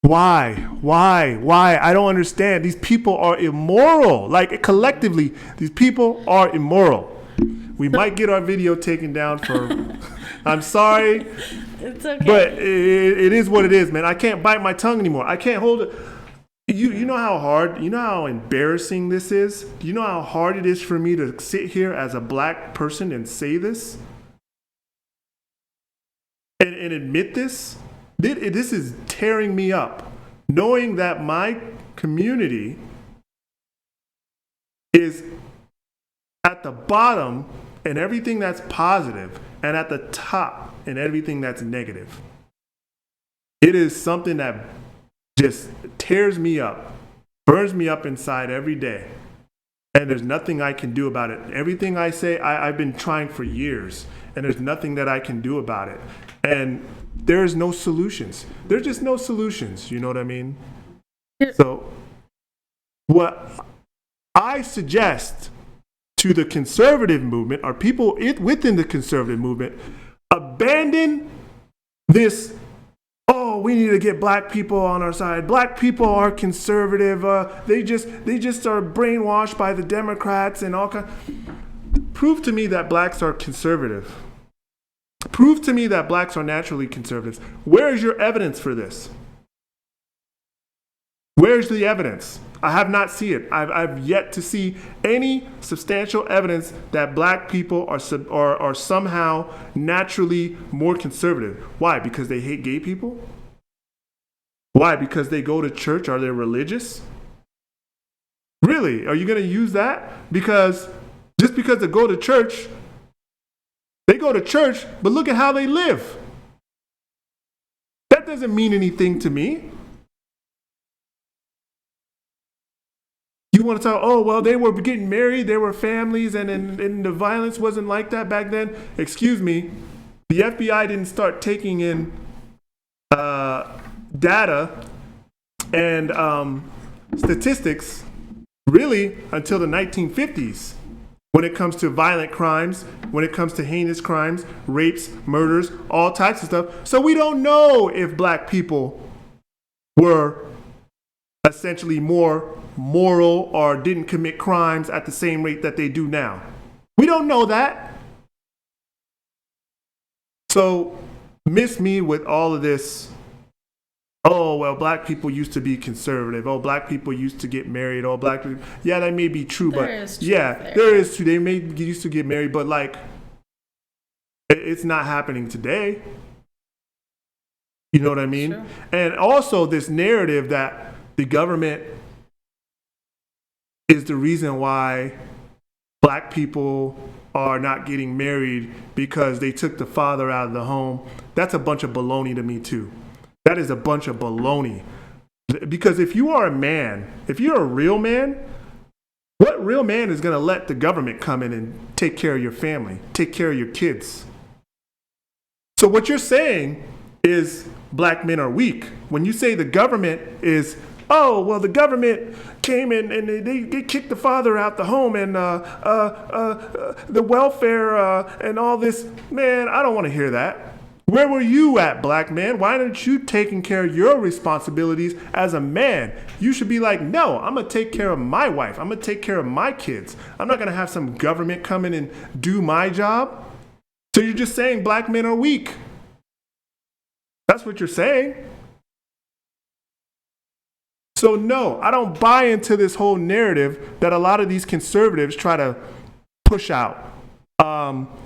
Why? I don't understand. These people are immoral. Like, collectively, these people are immoral. We might get our video taken down for, I'm sorry. It's okay. But it is what it is, man. I can't bite my tongue anymore. I can't hold it. You know how hard, you know how embarrassing this is? Do you know how hard it is for me to sit here as a black person and say this? And admit this? This is tearing me up. Knowing that my community is at the bottom in everything that's positive and at the top in everything that's negative. It is something that just tears me up, burns me up inside every day. And there's nothing I can do about it. Everything I say, I've been trying for years, and there's nothing that I can do about it. And there's no solutions. There's just no solutions, you know what I mean? So what I suggest to the conservative movement, or people within the conservative movement, abandon this, oh, we need to get black people on our side. Black people are conservative. They just are brainwashed by the Democrats and all kinds. Prove to me that blacks are conservative. Prove to me that blacks are naturally conservatives. Where is your evidence for this? Where's the evidence? I have not seen it. I've yet to see any substantial evidence that black people are somehow naturally more conservative. Why? Because they hate gay people? Why? Because they go to church? Are they religious? Really? Are you going to use that? Because just because they go to church, but look at how they live. That doesn't mean anything to me. You want to talk, oh, well, they were getting married, they were families, and the violence wasn't like that back then. Excuse me, the FBI didn't start taking in data and statistics really until the 1950s when it comes to violent crimes, when it comes to heinous crimes, rapes, murders, all types of stuff. So we don't know if black people were essentially more moral or didn't commit crimes at the same rate that they do now. We don't know that. So miss me with all of this. Oh, well, black people used to be conservative. Oh, black people used to get married. Oh, black people. Yeah, that may be true, but there is true. They may used to get married, but like, it's not happening today. You know what I mean? Sure. And also this narrative that the government is the reason why black people are not getting married because they took the father out of the home. That's a bunch of baloney to me too. That is a bunch of baloney. Because if you are a man, if you're a real man, what real man is going to let the government come in and take care of your family, take care of your kids? So what you're saying is black men are weak. When you say the government is, oh, well, the government came in and they kicked the father out the home and the welfare and all this. Man, I don't want to hear that. Where were you at, black man? Why aren't you taking care of your responsibilities as a man? You should be like, no, I'm going to take care of my wife. I'm going to take care of my kids. I'm not going to have some government come in and do my job. So you're just saying black men are weak. That's what you're saying. So no, I don't buy into this whole narrative that a lot of these conservatives try to push out.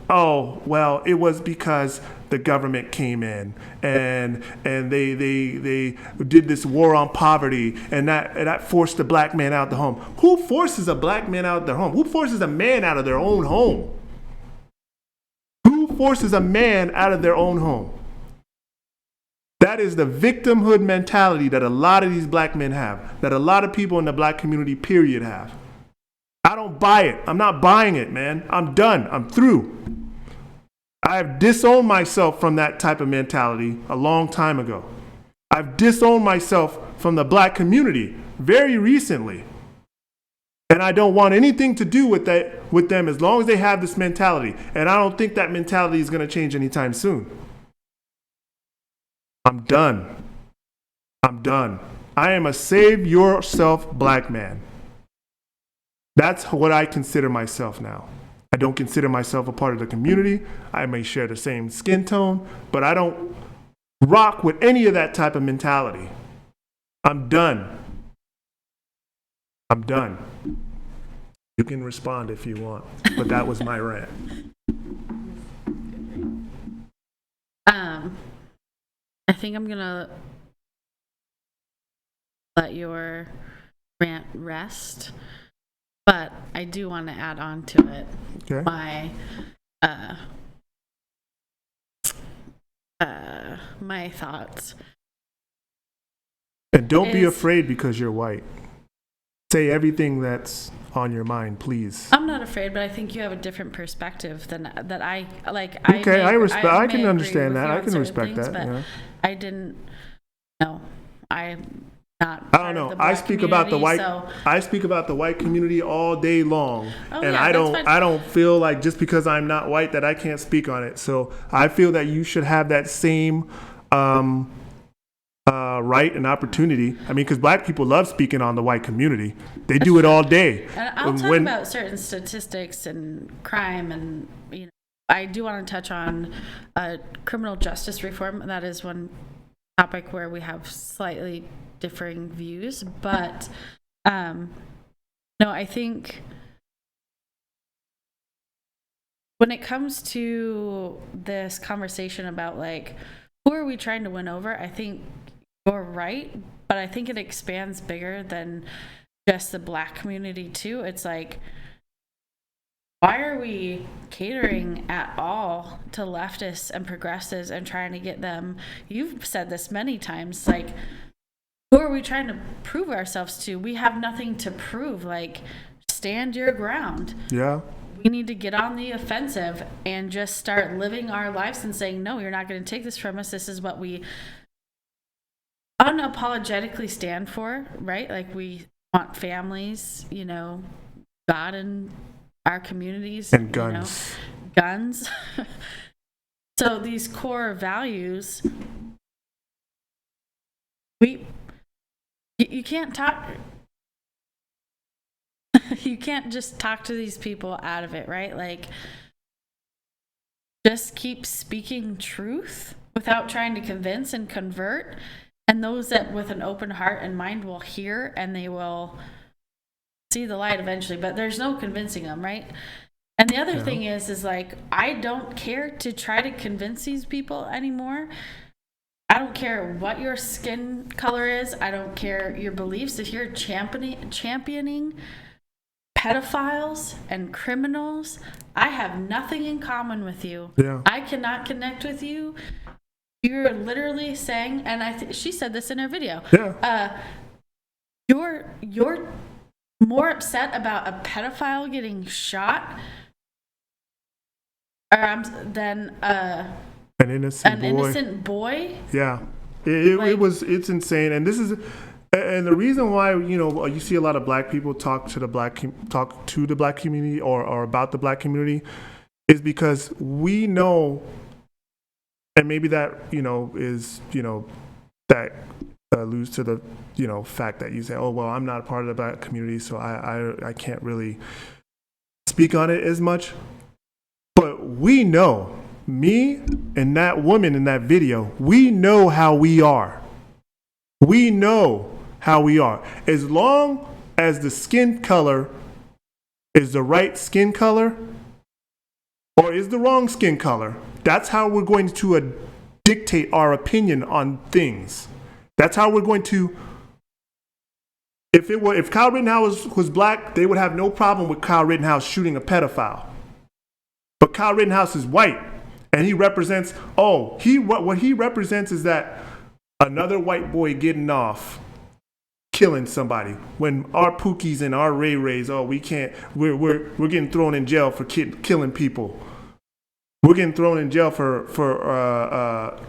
Oh, well, it was because the government came in and they did this war on poverty and that forced the black man out of the home. Who forces a black man out of their home? Who forces a man out of their own home? Who forces a man out of their own home? That is the victimhood mentality that a lot of these black men have, that a lot of people in the black community, period, have. I don't buy it. I'm not buying it, man. I'm done. I'm through. I have disowned myself from that type of mentality a long time ago. I've disowned myself from the black community very recently. And I don't want anything to do with them as long as they have this mentality. And I don't think that mentality is going to change anytime soon. I'm done. I'm done. I am a save yourself black man. That's what I consider myself now. I don't consider myself a part of the community. I may share the same skin tone, but I don't rock with any of that type of mentality. I'm done. I'm done. You can respond if you want, but that was my rant. I think I'm gonna let your rant rest, but I do want to add on to it. Okay. My thoughts. And don't be afraid because you're white. Say everything that's on your mind, please. I'm not afraid, but I think you have a different perspective than that. I like. Okay, I can understand that. I can respect that. But yeah. I didn't. No, I'm not. I don't know. I speak about the white. So. I speak about the white community all day long, and yeah, I don't feel like just because I'm not white that I can't speak on it. So I feel that you should have that same. Right and opportunity. I mean, because black people love speaking on the white community. They do it all day. And I'll talk about certain statistics and crime, and I do want to touch on criminal justice reform. That is one topic where we have slightly differing views, but no, I think when it comes to this conversation about like who are we trying to win over, I think you're right, but I think it expands bigger than just the black community too. It's like, why are we catering at all to leftists and progressives and trying to get them? You've said this many times, like, who are we trying to prove ourselves to? We have nothing to prove. Like, stand your ground. Yeah. We need to get on the offensive and just start living our lives and saying, no, you're not going to take this from us. This is what we unapologetically stand for, right? Like we want families, God in our communities. And guns. Guns. So these core values, you can't talk, you can't just talk to these people out of it, right? Like, just keep speaking truth without trying to convince and convert. And those that with an open heart and mind will hear and they will see the light eventually, but there's no convincing them, right? And the other thing is like, I don't care to try to convince these people anymore. I don't care what your skin color is. I don't care your beliefs. If you're championing pedophiles and criminals, I have nothing in common with you. Yeah. I cannot connect with you. You're literally saying, and she said this in her video. Yeah. You're more upset about a pedophile getting shot than an innocent boy. Yeah, it's insane, and this is, and the reason why you see a lot of black people talk to the black community or about the black community is because we know, and maybe that is that alludes to the fact that you say, oh well, I'm not a part of the black community, so I can't really speak on it as much. But we know, me and that woman in that video, we know how we are. We know how we are. As long as the skin color is the right skin color or is the wrong skin color, that's how we're going to dictate our opinion on things. That's how we're going to. If Kyle Rittenhouse was black, they would have no problem with Kyle Rittenhouse shooting a pedophile. But Kyle Rittenhouse is white, and he represents. What he represents is that another white boy getting off, killing somebody. When our Pookies and our Ray Rays, we can't. We're getting thrown in jail for killing people. We're getting thrown in jail for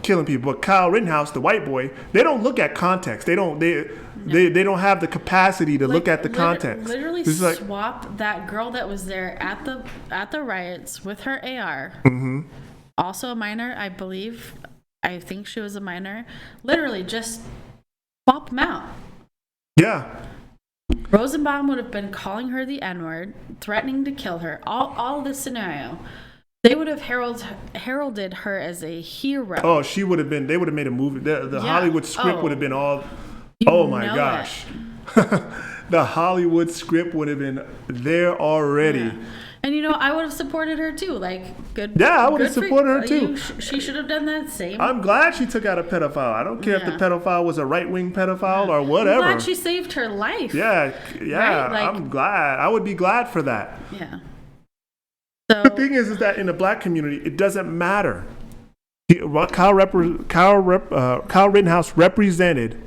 killing people. But Kyle Rittenhouse, the white boy, they don't look at context. They don't have the capacity to look at the context. Literally swap that girl that was there at the riots with her AR. Mm-hmm. Also a minor, I believe. I think she was a minor. Literally just swap them out. Yeah. Rosenbaum would have been calling her the N-word, threatening to kill her. All this scenario. They would have heralded her as a hero. Oh, she would have been. They would have made a movie. The Hollywood script would have been all. Oh my gosh. The Hollywood script would have been there already. Yeah. And I would have supported her too. Like, good. Yeah, I would have supported her too. She should have done that same. I'm glad she took out a pedophile. I don't care if the pedophile was a right-wing pedophile or whatever. I'm glad she saved her life. Yeah. Right? Like, I'm glad. I would be glad for that. Yeah. So, the thing is that in the black community, it doesn't matter. Kyle Rittenhouse represented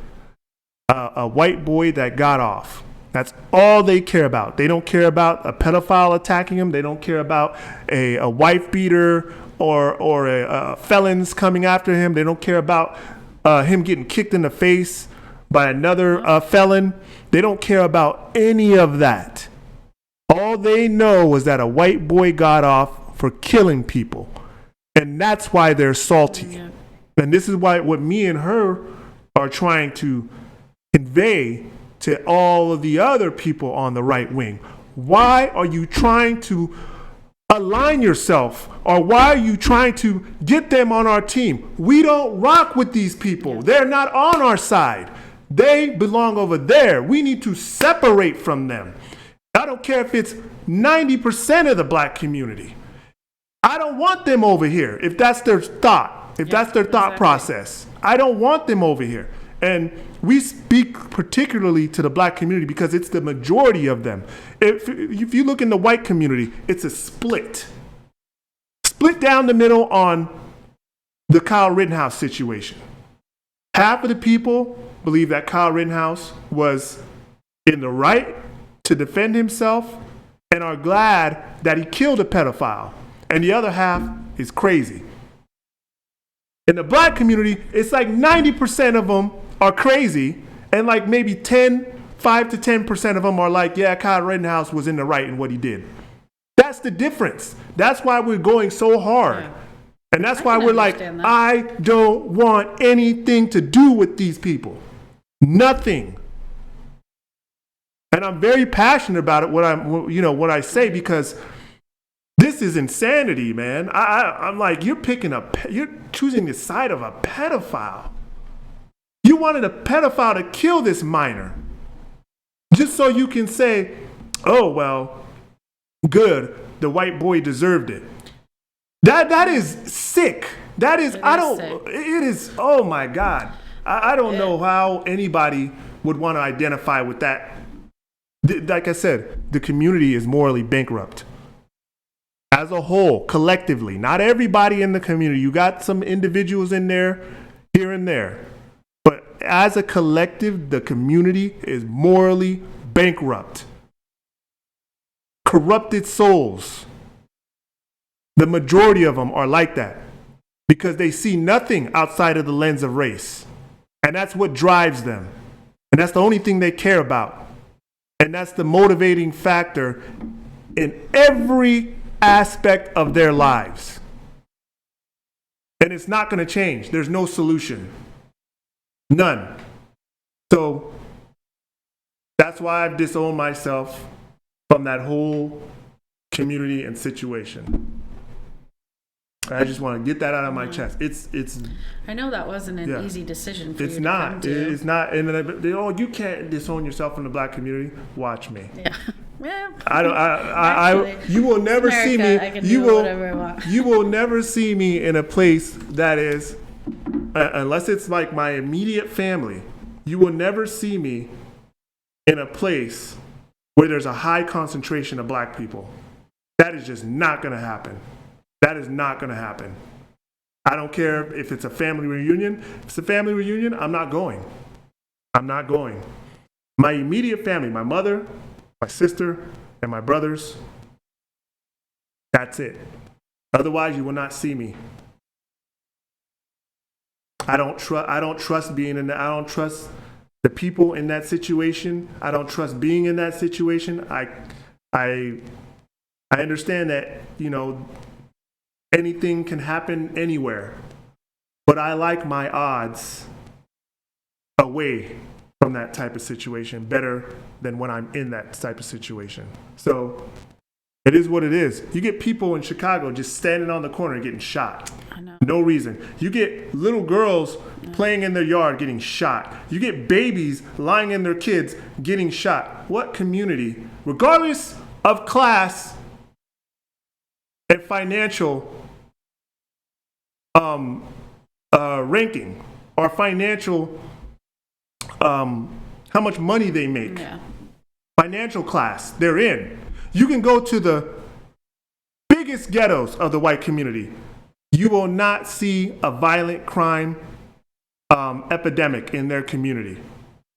a white boy that got off. That's all they care about. They don't care about a pedophile attacking him. They don't care about a wife beater or a felons coming after him. They don't care about him getting kicked in the face by another felon. They don't care about any of that. All they know was that a white boy got off for killing people. And that's why they're salty. Yeah. And this is what me and her are trying to convey to all of the other people on the right wing. Why are you trying to align yourself, or why are you trying to get them on our team? We don't rock with these people. Yeah. They're not on our side. They belong over there. We need to separate from them. I don't care if it's 90% of the black community. I don't want them over here if that's their thought, that's their thought process. I don't want them over here. And we speak particularly to the black community because it's the majority of them. If you look in the white community, it's a split down the middle on the Kyle Rittenhouse situation. Half of the people believe that Kyle Rittenhouse was in the right to defend himself and are glad that he killed a pedophile. And the other half is crazy. In the black community, it's like 90% of them are crazy, and like maybe 5 to 10% of them are like, yeah, Kyle Rittenhouse was in the right in what he did. That's the difference. That's why we're going so hard. Yeah. And that's why we're like, I don't want anything to do with these people. Nothing. And I'm very passionate about it, what I say, because this is insanity, man. I'm like, you're choosing the side of a pedophile. You wanted a pedophile to kill this minor, just so you can say, oh, well, good, the white boy deserved it. That is sick. That is, it is, oh my God. I don't know how anybody would want to identify with that. Like I said, the community is morally bankrupt. As a whole, collectively, not everybody in the community. You got some individuals in there, here and there. But as a collective, the community is morally bankrupt. Corrupted souls. The majority of them are like that because they see nothing outside of the lens of race. And that's what drives them. And that's the only thing they care about. And that's the motivating factor in every aspect of their lives. And it's not going to change. There's no solution. None. So that's why I've disowned myself from that whole community and situation. I just want to get that out of my chest. It's. I know that wasn't an easy decision for you to not. come to. It's not. And you can't disown yourself from the black community. Watch me. Yeah. Well, you will never see me. I can do whatever I want. You will never see me in a place that is, unless it's like my immediate family. You will never see me in a place where there's a high concentration of black people. That is just not going to happen. That is not going to happen. I don't care if it's a family reunion. If it's a family reunion, I'm not going. I'm not going. My immediate family, my mother, my sister, and my brothers, that's it. Otherwise, you will not see me. I don't trust being in I don't trust the people in that situation. I don't trust being in that situation. I understand that, anything can happen anywhere, but I like my odds away from that type of situation better than when I'm in that type of situation. So it is what it is. You get people in Chicago just standing on the corner getting shot. I know. No reason. You get little girls playing in their yard getting shot. You get babies lying in their kids getting shot. What community, regardless of class and financial ranking or financial how much money they make, financial class they're in, you can go to the biggest ghettos of the white community. You will not see a violent crime epidemic in their community.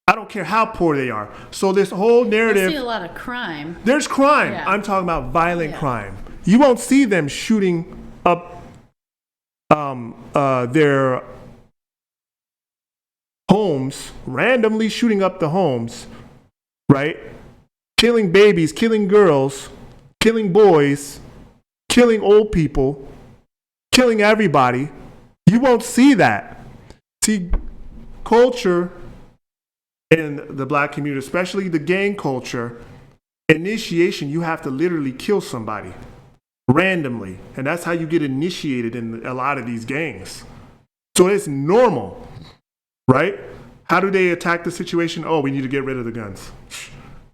I don't care how poor they are. So this whole narrative, you see a lot of crime. There's crime. Yeah. I'm talking about violent crime. You won't see them shooting up their homes, randomly shooting up the homes, right? Killing babies, killing girls, killing boys, killing old people, killing everybody. You won't see that. See, culture in the black community, especially the gang culture, initiation, you have to literally kill somebody randomly. And that's how you get initiated in a lot of these gangs. So it's normal, right? How do they attack the situation? Oh, we need to get rid of the guns.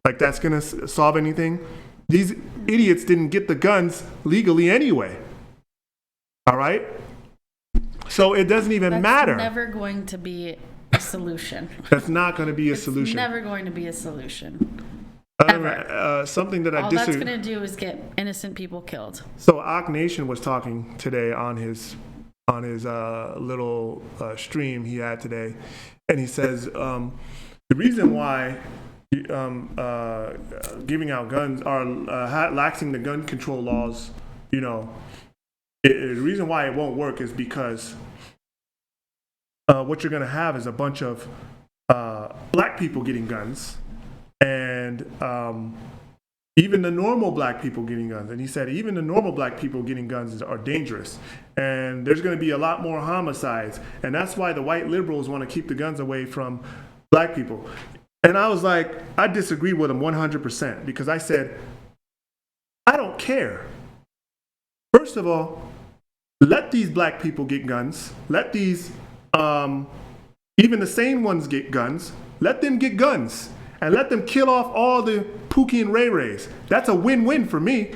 Like that's going to solve anything? These idiots didn't get the guns legally anyway. All right? So it doesn't even matter. That's never going to be a solution. That's not going to be a solution. It's never going to be a solution. Something that all that's going to do is get innocent people killed. So Ak Nation was talking today on his little stream he had today, and he says the reason why giving out guns or laxing the gun control laws, the reason why it won't work is because what you're going to have is a bunch of black people getting guns, and even the normal black people getting guns. And he said even the normal black people getting guns are dangerous, and there's going to be a lot more homicides, and that's why the white liberals want to keep the guns away from black people. And I was like, I disagreed with him 100%, because I said, I don't care. First of all, let these black people get guns. Let these, even the sane ones get guns. Let them get guns. And let them kill off all the Pookie and Ray Rays. That's a win-win for me.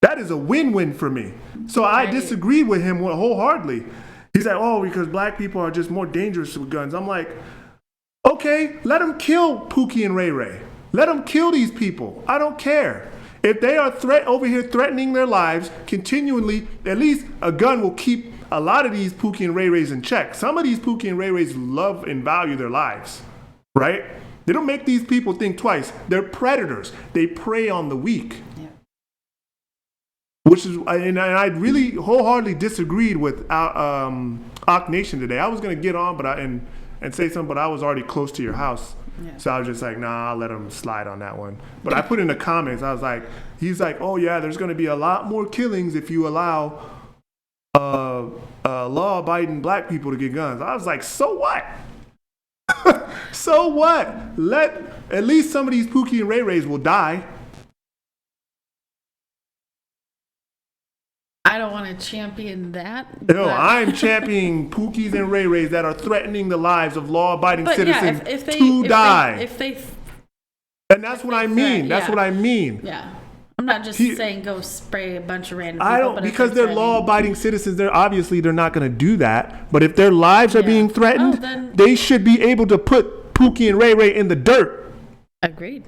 That is a win-win for me. So I disagreed with him wholeheartedly. He said, oh, because black people are just more dangerous with guns. I'm like, okay, let them kill Pookie and Ray Ray. Let them kill these people. I don't care. If they are over here threatening their lives continually, at least a gun will keep a lot of these Pookie and Ray Rays in check. Some of these Pookie and Ray Rays love and value their lives, right? They don't make these people think twice. They're predators. They prey on the weak. Yeah. Which is, and I really wholeheartedly disagreed with Ak Nation today. I was going to get on and say something, but I was already close to your house. Yeah. So I was just like, nah, I'll let him slide on that one. But I put in the comments, I was like, he's like, oh yeah, there's going to be a lot more killings if you allow law-abiding black people to get guns. I was like, so what? So what? Let at least some of these Pookie and Ray Rays will die. I don't want to champion that. No, I'm championing Pookies and Ray Rays that are threatening the lives of law-abiding citizens to die. And that's what I mean. That's what I mean. Yeah. I'm not just saying go spray a bunch of random people. I don't, because they're law-abiding citizens. They're not going to do that. But if their lives are being threatened, they should be able to put Pookie and Ray Ray in the dirt. Agreed.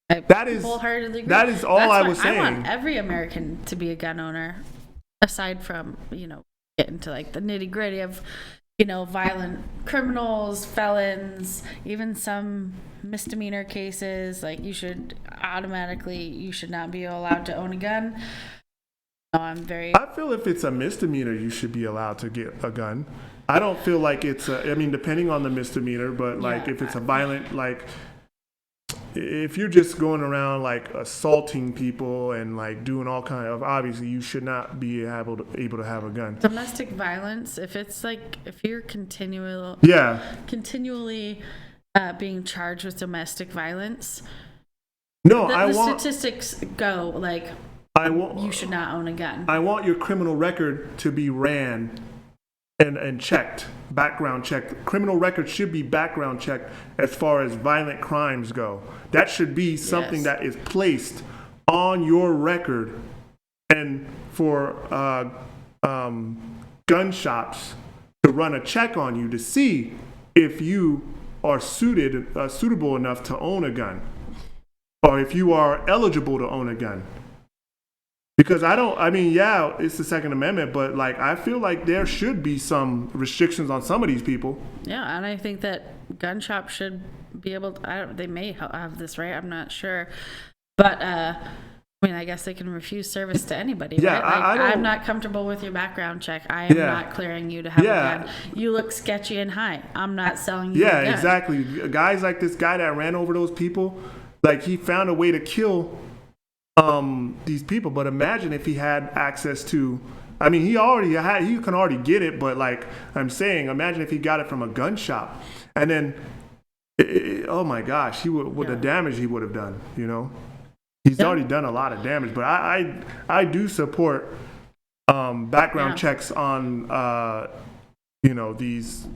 That is wholeheartedly agree. That is all I was saying. I want every American to be a gun owner, aside from getting to like the nitty gritty of violent criminals, felons, even some misdemeanor cases. Like you should not be allowed to own a gun. No, I feel if it's a misdemeanor, you should be allowed to get a gun. I don't feel like it's depending on the misdemeanor, but like if it's a violent, like if you're just going around like assaulting people and like doing all kind of, obviously you should not be able to have a gun. Domestic violence, if you're continually being charged with domestic violence, the statistics go like you should not own a gun. I want your criminal record to be ran and checked, background checked. Criminal record should be background checked as far as violent crimes go. That should be something that is placed on your record. And for gun shops to run a check on you to see if you are suitable enough to own a gun, or if you are eligible to own a gun. Because it's the Second Amendment, but like I feel like there should be some restrictions on some of these people. Yeah, and I think that gun shops should be able to, they may have this right, I'm not sure. But I guess they can refuse service to anybody, right? Like, I'm not comfortable with your background check. I am not clearing you to have a gun. You look sketchy and high. I'm not selling you a gun. Yeah, exactly. Guys like this guy that ran over those people, like he found a way to kill these people. But imagine if he had access to, he can already get it, but like I'm saying, imagine if he got it from a gun shop, and then oh my gosh, the damage he would have done. He's already done a lot of damage. But I do support background checks on these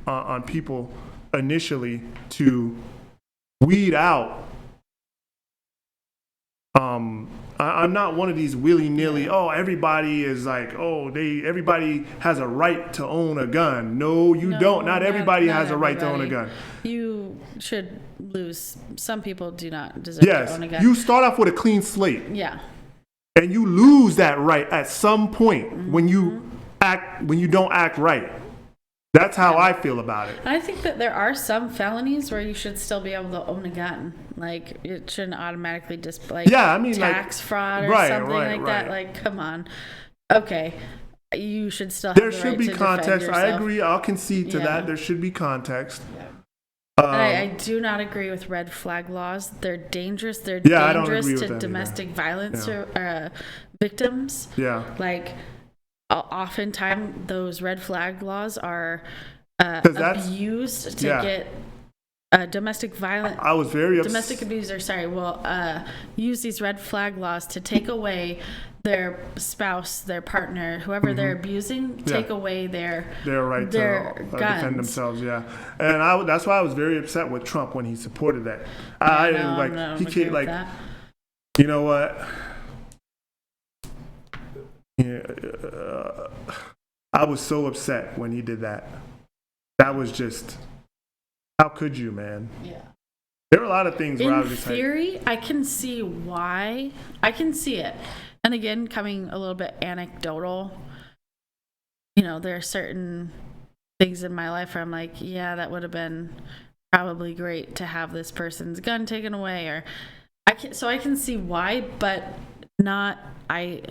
on people initially to weed out. I'm not one of these willy-nilly, everybody is like, everybody has a right to own a gun. No, you don't. Not everybody has a right to own a gun. You should lose. Some people do not deserve to own a gun. You start off with a clean slate. Yeah. And you lose that right at some point when you don't act right. That's how I feel about it. And I think that there are some felonies where you should still be able to own a gun. Like, it shouldn't automatically tax fraud or something like that. Like, come on. Okay. You should still have there should be context. I agree. I'll concede to that. There should be context. I do not agree with red flag laws. They're dangerous. They're I don't agree dangerous with to that domestic violence victims. Yeah. Like, oftentimes those red flag laws are abused to get domestic violence. I was very domestic abuser. Will use these red flag laws to take away their spouse, their partner, whoever they're abusing, take away their right to defend themselves. Yeah, and that's why I was very upset with Trump when he supported that. He can't you know what? Yeah, I was so upset when he did that. That was just, how could you, man? Yeah. There were a lot of things where I was just in theory, I can see why. I can see it. And again, coming a little bit anecdotal, there are certain things in my life where I'm like, yeah, that would have been probably great to have this person's gun taken away, or I can see why, but not. I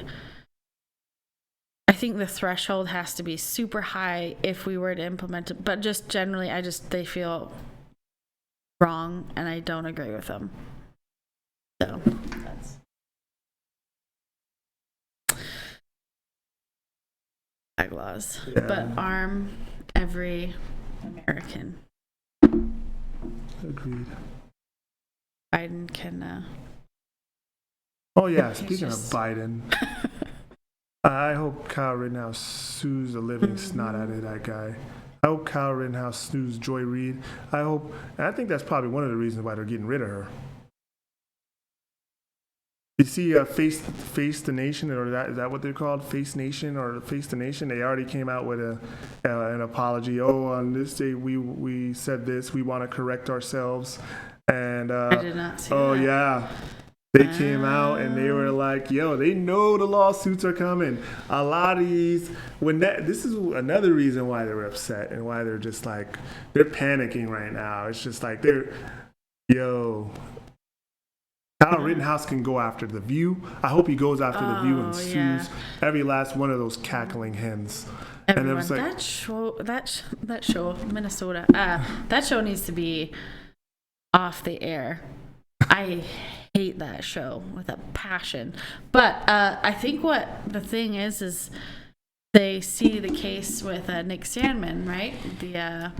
think the threshold has to be super high if we were to implement it. But just generally, they feel wrong, and I don't agree with them. So that's flag laws, but arm every American. Agreed. Biden can. Oh yeah, speaking of Biden, I hope Kyle Rittenhouse sues the living snot out of that guy. I hope Kyle Rittenhouse sues Joy Reid. I think that's probably one of the reasons why they're getting rid of her. You see, Face the Nation, or is that what they're called? Face Nation or Face the Nation? They already came out with an apology. Oh, on this day we said this. We want to correct ourselves. And I did not see that. Oh yeah, they came out and they were like, "Yo, they know the lawsuits are coming." A lot of these, this is another reason why they're upset and why they're just like they're panicking right now. It's just like Kyle Rittenhouse can go after The View. I hope he goes after The View and sues every last one of those cackling hens. Everyone. And it was like, that show, Minnesota, that show needs to be off the air. I hate that show with a passion. But I think what the thing is they see the case with Nick Sandmann, right? The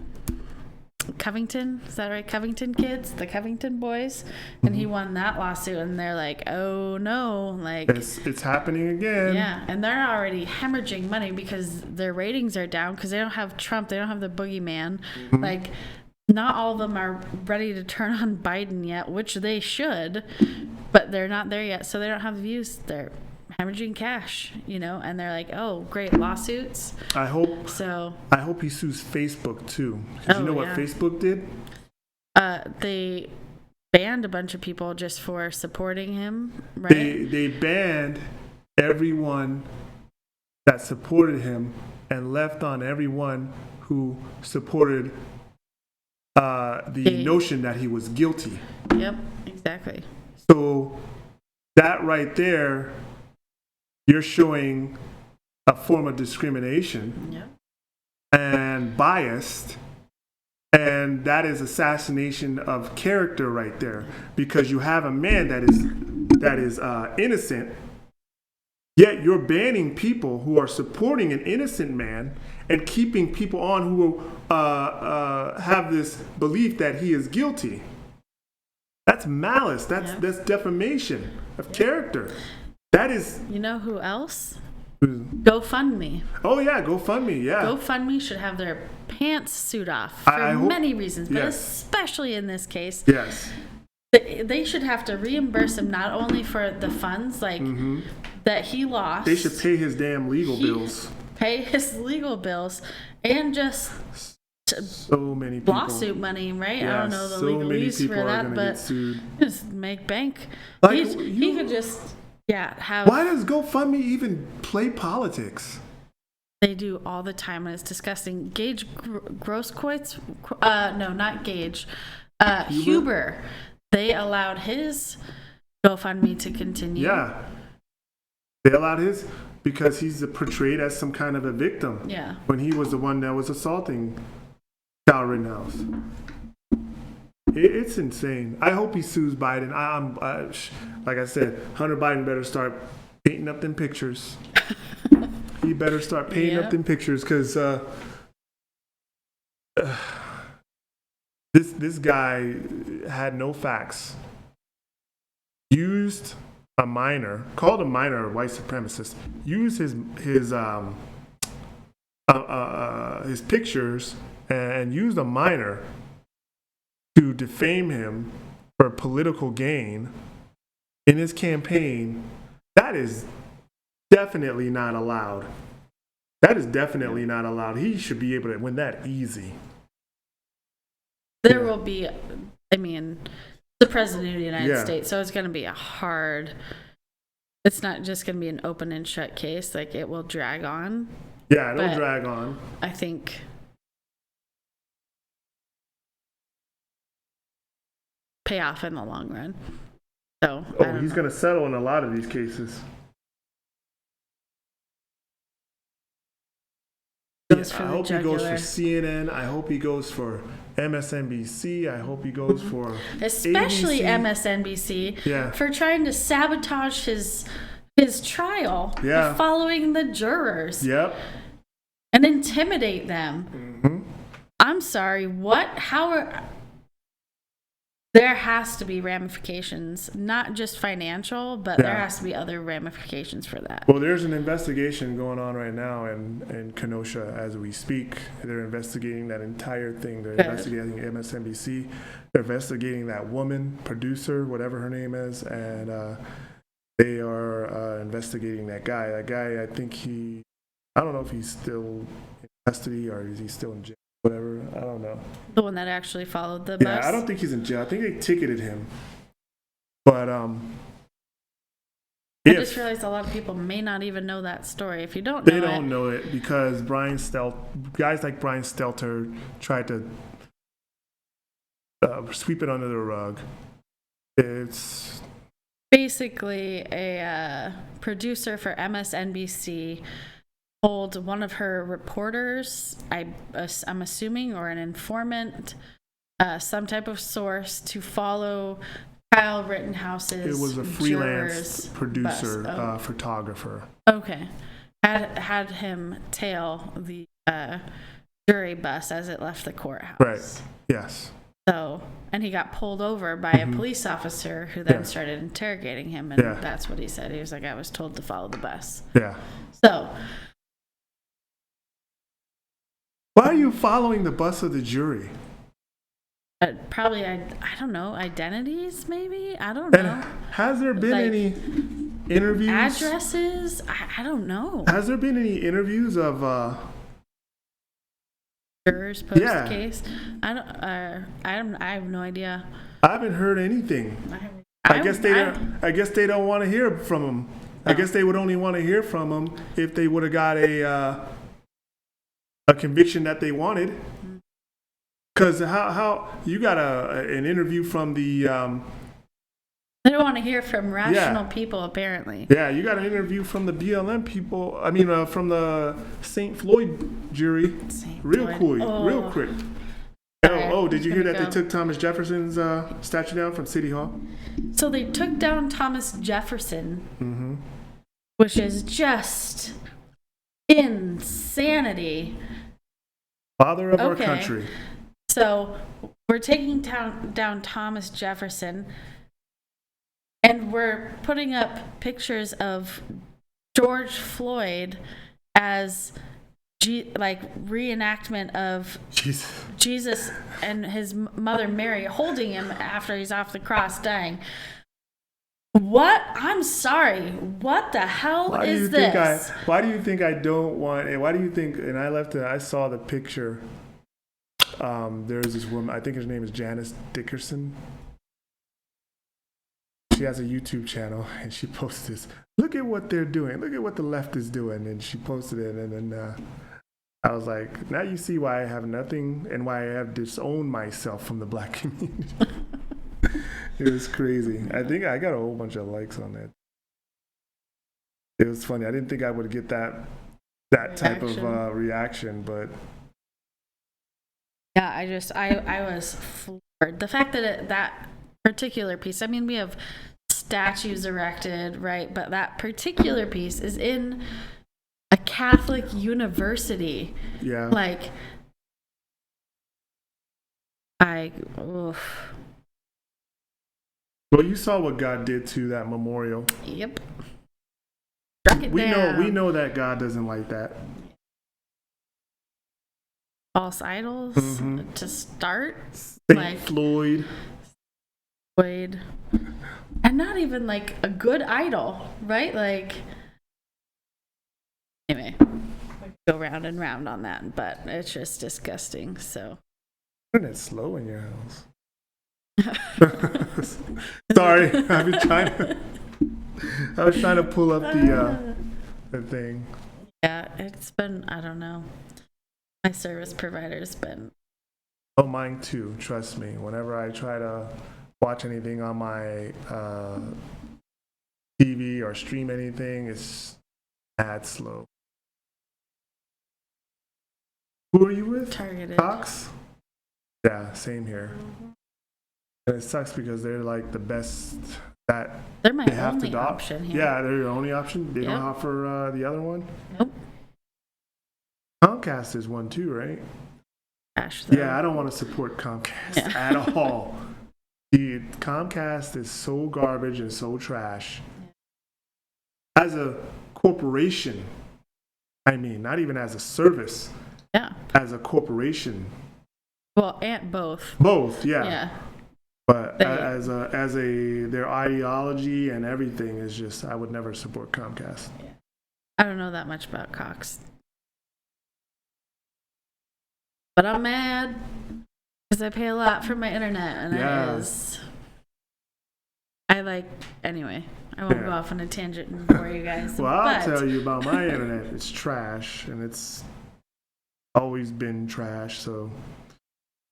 Covington, is that right? Covington kids, the Covington boys, and he won that lawsuit, and they're like, oh no, like it's happening again. Yeah, and they're already hemorrhaging money because their ratings are down because they don't have Trump, they don't have the boogeyman. Like, not all of them are ready to turn on Biden yet, which they should, but they're not there yet, so they don't have the views. They're hemorrhaging cash, and they're like, oh, great, lawsuits. I hope he sues Facebook too, because what Facebook did? They banned a bunch of people just for supporting him, right? They banned everyone that supported him and left on everyone who supported the notion that he was guilty. Yep, exactly. So that right there, you're showing a form of discrimination and biased, and that is assassination of character right there, because you have a man that is innocent, yet you're banning people who are supporting an innocent man and keeping people on who have this belief that he is guilty. That's malice. That's defamation of character. That is. You know who else? GoFundMe. Oh yeah, GoFundMe. Yeah. GoFundMe should have their pants suit off for many reasons, but especially in this case. Yes. They should have to reimburse him not only for the funds that he lost. They should pay his damn legal bills. Pay his legal bills and just so many people. Lawsuit money, right? Yeah, I don't know the legalese for that, but just make bank. Like, he could just have. Why does GoFundMe even play politics? They do all the time, and it's disgusting. Gage Grosskreutz, no, not Gage, Huber. They allowed his GoFundMe to continue. Yeah, they allowed his because he's portrayed as some kind of a victim. Yeah, when he was the one that was assaulting Kyle Rittenhouse. It's insane. I hope he sues Biden. Like I said, Hunter Biden better start painting up them pictures. He better start painting up them pictures because this guy had no facts. Used a minor, called a minor a white supremacist. Used his pictures and used a minor to defame him for political gain in his campaign. That is definitely not allowed. That is definitely not allowed. He should be able to win that easy. There will be, I mean, the president of the United States, so it's going to be it's not just going to be an open and shut case. Like, it will drag on. Yeah, it'll drag on. I think pay off in the long run. So he's going to settle in a lot of these cases. I hope he goes for CNN. I hope he goes for MSNBC. I hope he goes for especially ABC. MSNBC for trying to sabotage his trial by following the jurors. Yep. And intimidate them. Mm-hmm. I'm sorry, what? There has to be ramifications, not just financial, but there has to be other ramifications for that. Well, there's an investigation going on right now in Kenosha as we speak. They're investigating that entire thing. They're investigating MSNBC. They're investigating that woman, producer, whatever her name is, and they are investigating that guy. That guy, I don't know if he's still in custody or is he still in jail. Whatever, I don't know. The one that actually followed the bus? Yeah, I don't think he's in jail. I think they ticketed him. But I just realized a lot of people may not even know that story. If you don't know they don't know it because guys like Brian Stelter tried to sweep it under the rug. It's basically a producer for MSNBC told one of her reporters, I'm assuming, or an informant, some type of source, to follow Kyle Rittenhouse's. It was a freelance producer, photographer. Okay. Had him tail the jury bus as it left the courthouse. Right. Yes. So, and he got pulled over by a police officer who then started interrogating him, and that's what he said. He was like, I was told to follow the bus. Yeah. So, why are you following the bus of the jury? Probably, I don't know, identities maybe? I don't know. And has there been any interviews? Addresses? I don't know. Has there been any interviews of jurors post case? I have no idea. I haven't heard anything. I guess they don't want to hear from him. I guess they would only want to hear from him if they would have got a conviction that they wanted. Because how you got an interview from the they don't want to hear from rational people, apparently. Yeah, you got an interview from the BLM people. I mean, from the St. Floyd jury. Real quick. Did you hear that they took Thomas Jefferson's statue down from City Hall? So they took down Thomas Jefferson, which is just insanity. Father of our country. So we're taking down Thomas Jefferson, and we're putting up pictures of George Floyd as reenactment of Jesus and his mother Mary holding him after he's off the cross dying. What? I'm sorry. What the hell is this? Why do you think I don't want it? Why do you think, and I saw the picture. There's this woman, I think her name is Janice Dickerson. She has a YouTube channel, and she posted this. Look at what they're doing. Look at what the left is doing. And she posted it, and then I was like, now you see why I have nothing and why I have disowned myself from the black community. It was crazy. I think I got a whole bunch of likes on that. It was funny. I didn't think I would get that type of reaction, but yeah, I was The fact that that particular piece, I mean, we have statues erected, right? But that particular piece is in a Catholic university. Yeah. Like, oof. Well, you saw what God did to that memorial. Yep. Struck it down. We know that God doesn't like that. False idols to start. Saint Floyd. And not even like a good idol, right? Like, anyway, we go round and round on that, but it's just disgusting. So, isn't it slow in your house? Sorry, I was trying to pull up the thing. Yeah, it's been, I don't know. My service provider's been. Oh, mine too. Trust me. Whenever I try to watch anything on my TV or stream anything, it's mad slow. Who are you with? Targeted. Cox? Yeah, same here. And it sucks because they're like the best that they're my they have only to option here. Yeah, they're your only option. They don't offer the other one. Nope. Comcast is one too, right? Yeah, I don't want to support Comcast at all. Dude, Comcast is so garbage and so trash. As a corporation, I mean, not even as a service. Yeah. As a corporation. Well, and both. Both, yeah. Yeah. But as their ideology and everything is just, I would never support Comcast. Yeah. I don't know that much about Cox. But I'm mad because I pay a lot for my internet, and anyway, I won't go off on a tangent and bore you guys. Well, I'll tell you about my internet. It's trash, and it's always been trash. So,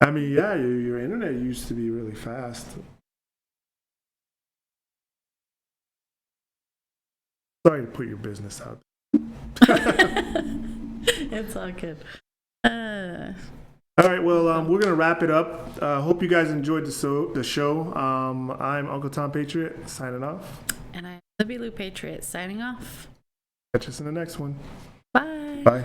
I mean, yeah, your internet used to be really fast. Sorry to put your business out. It's all good. All right, well, we're going to wrap it up. Hope you guys enjoyed the show. I'm Uncle Tom Patriot, signing off. And I'm Libby Patriot, signing off. Catch us in the next one. Bye. Bye.